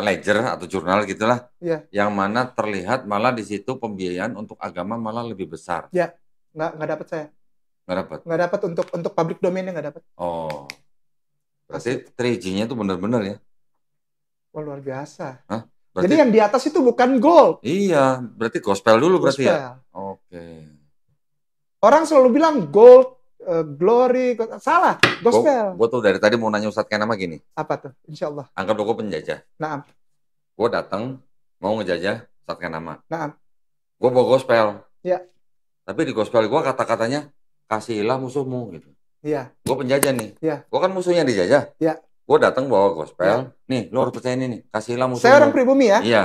ledger atau jurnal gitulah, yang mana terlihat malah di situ pembiayaan untuk agama malah lebih besar. Ya, nggak dapat saya. Nggak dapat untuk public domainnya nggak dapat. Oh, berarti 3G-nya tuh benar-benar ya? Wah, luar biasa. Hah? Berarti, jadi yang di atas itu bukan gold. Iya, berarti gospel dulu berarti ya? Oke. Orang selalu bilang gold, glory, salah, gospel. Gue tuh dari tadi mau nanya Ustadz Kainama gini. Apa tuh? Insya Allah. Anggap gue penjajah. Nah. Gue datang mau ngejajah Ustadz Kainama. Nah. Gue bawa gospel. Ya. Tapi di gospel gue kata-katanya kasihilah musuhmu gitu. Iya. Gue penjajah nih. Iya. Gue kan musuhnya dijajah. Iya. Gue datang bawa gospel. Ya. Nih, lo harus percaya ini nih. Kasihilah musuhmu. Saya orang pribumi ya. Iya.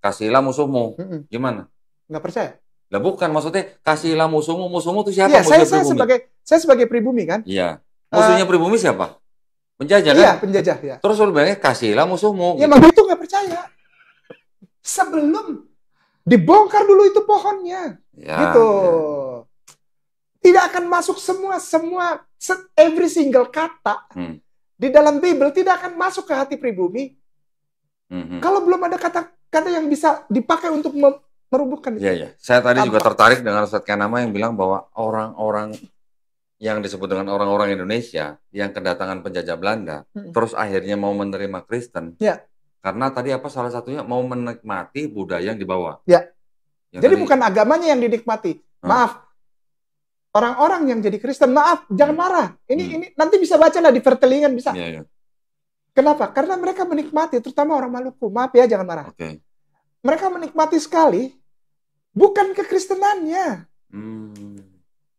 Kasihilah musuhmu. Gimana? Nggak percaya. Lah bukan, maksudnya kasihilah musuhmu. Musuhmu tuh siapa? Iya, saya sebagai pribumi kan. Iya. Musuhnya pribumi siapa? Penjajah kan? Iya, penjajah ya. Terus lu bilangnya kasihilah musuhmu. Ya, gitu. Itu nggak percaya. Sebelum dibongkar dulu itu pohonnya. Ya, gitu. Ya. Tidak akan masuk semua every single kata di dalam Bible tidak akan masuk ke hati pribumi. Kalau belum ada kata-kata yang bisa dipakai untuk merubuhkan itu. Iya. Saya tadi juga tertarik dengan Ustadz Kainama yang bilang bahwa orang-orang yang disebut dengan orang-orang Indonesia yang kedatangan penjajah Belanda, terus akhirnya mau menerima Kristen, Karena tadi apa salah satunya mau menikmati budaya yang dibawa. Ya. Yang Jadi tadi, bukan agamanya yang dinikmati. Maaf, orang-orang yang jadi Kristen, maaf, jangan marah. Ini nanti bisa baca lah di Vertelingan bisa. Iya. Kenapa? Karena mereka menikmati, terutama orang Maluku. Maaf ya, jangan marah. Oke. Mereka menikmati sekali, bukan kekristenannya.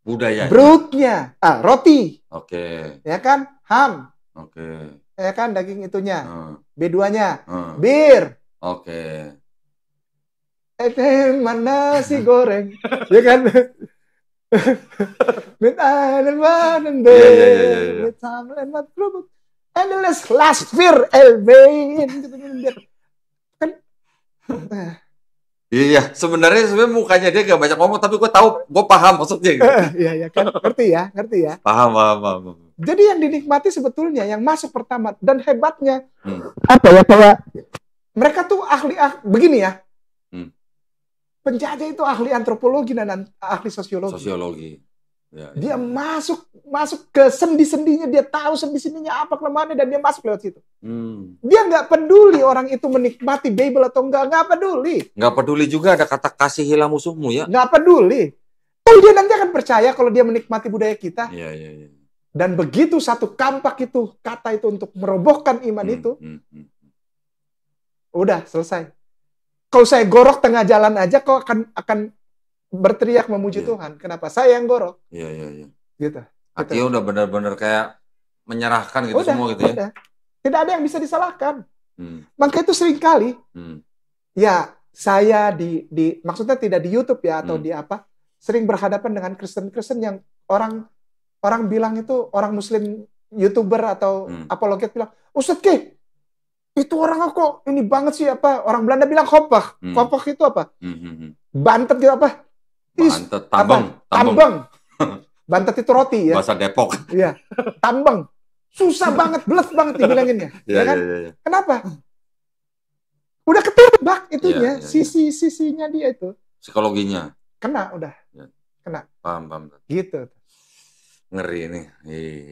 Budaya. Broadnya, roti. Oke. Ya kan? Ham. Oke. Ya kan? Daging itunya. B2-nya. Hmm. Bir. Oke. Mana nasi goreng. Ya kan? Endless last fear Elvain. Kan? Iya, sebenarnya mukanya dia gak banyak ngomong, tapi gue tahu, gue paham maksudnya. Gitu. Iya kan, ngerti ya. Paham. Jadi yang dinikmati sebetulnya yang masuk pertama dan hebatnya apa ya, kayak mereka tuh ahli begini ya. Penjajah itu ahli antropologi dan ahli sosiologi. Ya. Dia masuk ke sendi-sendinya, dia tahu sendi-sendinya apa kelemahannya dan dia masuk lewat situ. Dia nggak peduli orang itu menikmati Bible atau nggak peduli. Nggak peduli juga ada kata kasihilah musuhmu ya. Nggak peduli. Dia nanti akan percaya kalau dia menikmati budaya kita. Iya. Dan begitu satu kampak itu kata itu untuk merobohkan iman itu, udah selesai. Kalau saya gorok tengah jalan aja, kok akan berteriak memuji Tuhan. Kenapa? Saya yang gorok. Iya. Gitu. Artinya udah benar-benar kayak menyerahkan gitu semua gitu ya. Udah. Tidak ada yang bisa disalahkan. Maka itu seringkali ya saya maksudnya tidak di YouTube ya atau di apa, sering berhadapan dengan Kristen-Kristen yang orang bilang itu orang Muslim YouTuber atau apologet bilang, "Ustadz Ki, itu orang kok ini banget sih apa?" Orang Belanda bilang kopah. Kopah itu apa? Bantet gitu apa? Bantet, tambang. Bantet itu roti ya. Bahasa Depok. Iya. Tambang. Susah banget, belet banget dibilanginnya. Ya kan? Iya. Kenapa? Udah ketebak itunya, sisi-sisinya dia itu. Psikologinya. Kena udah. Ya. Kena. Paham. Gitu. Ngeri nih.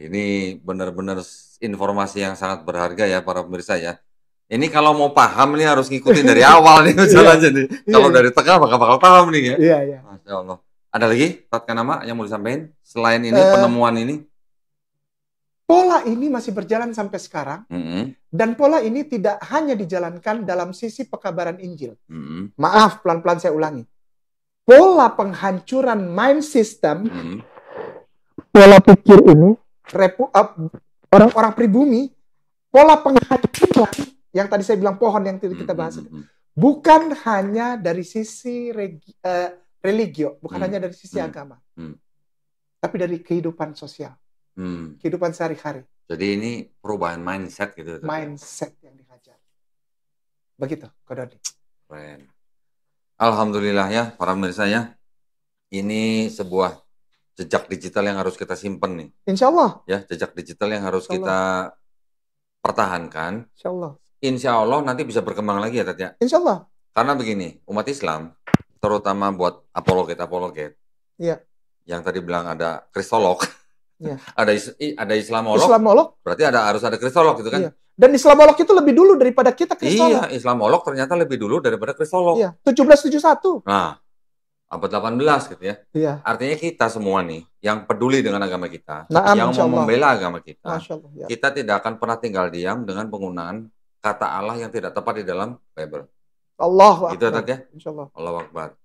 Ini benar-benar informasi yang sangat berharga ya para pemirsa ya. Ini kalau mau paham nih harus ngikutin dari awal nih jalannya nih. Kalau dari tengah bakal paham nih ya. Iya. Masya Allah. Ada lagi Tatkan nama yang mau disampaikan selain ini penemuan ini? Pola ini masih berjalan sampai sekarang. Dan pola ini tidak hanya dijalankan dalam sisi pekabaran Injil. Maaf, pelan-pelan saya ulangi. Pola penghancuran mind system, pola pikir ini, orang-orang pribumi, pola penghancuran yang tadi saya bilang pohon yang kita bahas itu, bukan hanya dari sisi religio, bukan hanya dari sisi agama, tapi dari kehidupan sosial, kehidupan sehari-hari. Jadi ini perubahan mindset gitu. Mindset yang dihajar. Begitu, Kododi. Keren. Alhamdulillah ya, para pemirsa ya. Ini sebuah jejak digital yang harus kita simpen nih. Insya Allah. Ya, jejak digital yang harus kita pertahankan. Insya Allah. Insya Allah nanti bisa berkembang lagi ya, Tat ya. Insya Allah. Karena begini, umat Islam, terutama buat apologet, ya. Yang tadi bilang ada kristolog, ya. ada Islamolog, berarti harus ada kristolog gitu kan? Iya. Dan Islamolog itu lebih dulu daripada kita kristolog. Iya, Islamolog ternyata lebih dulu daripada kristolog. Iya, 1771. Nah, abad 18 gitu ya. Iya. Artinya kita semua nih, yang peduli dengan agama kita, yang mau membela agama kita, ya. Kita tidak akan pernah tinggal diam dengan penggunaan kata Allah yang tidak tepat di dalam Bible. Allahu Akbar. Itu ya? Insyaallah. Allahu Akbar.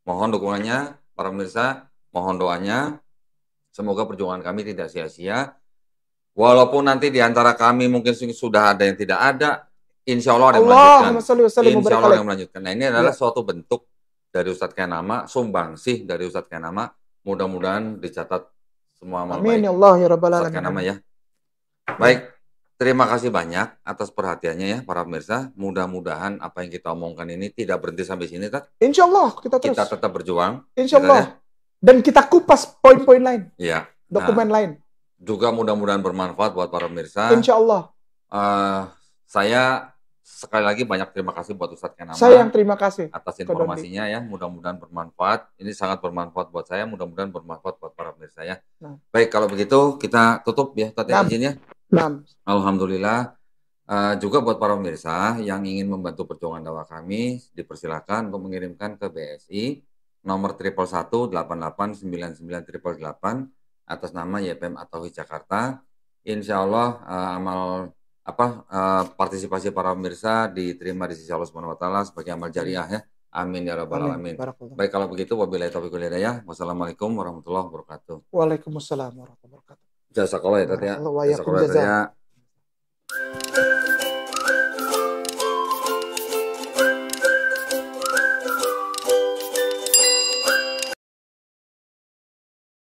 Mohon dukungannya para pemirsa, mohon doanya. Semoga perjuangan kami tidak sia-sia. Walaupun nanti di antara kami mungkin sudah ada yang tidak ada, insya Allah ada yang melanjutkan. Insya Allah ada yang melanjutkan. Nah, ini adalah suatu bentuk dari Ustadz Kainama, sumbangsih dari Ustadz Kainama. Mudah-mudahan dicatat semua amal baik. Amin ya Allah ya Rabbal Ustadz Kainama ya. Baik. Terima kasih banyak atas perhatiannya ya para pemirsa. Mudah-mudahan apa yang kita omongkan ini tidak berhenti sampai sini, Tat. Insya Allah kita tetap berjuang. Insya Allah. Ya. Dan kita kupas poin-poin lain. Iya. Dokumen lain. Juga mudah-mudahan bermanfaat buat para pemirsa. Insya Allah. Saya sekali lagi banyak terima kasih buat Ustadz Kainama. Saya yang terima kasih atas informasinya ya. Mudah-mudahan bermanfaat. Ini sangat bermanfaat buat saya. Mudah-mudahan bermanfaat buat para pemirsa ya. Baik, kalau begitu kita tutup ya Tat ya, izinnya. Nah. Alhamdulillah Juga buat para pemirsa yang ingin membantu perjuangan dakwah kami, dipersilakan untuk mengirimkan ke BSI nomor 111889988 atas nama YPM atau Jakarta. Insya Allah partisipasi para pemirsa diterima di sisi Allah Subhanahu Wa Taala sebagai amal jariah ya. Amin ya rabbal Amin. alamin. Barakallah. Baik kalau begitu, wabillahi taufiq wal hidayah. Wassalamualaikum warahmatullahi wabarakatuh. Waalaikumsalam warahmatullahi wabarakatuh. Jazakallah ya Tat ya. Barakallah wa yakum Jazakallah ya Tat jazak. ya.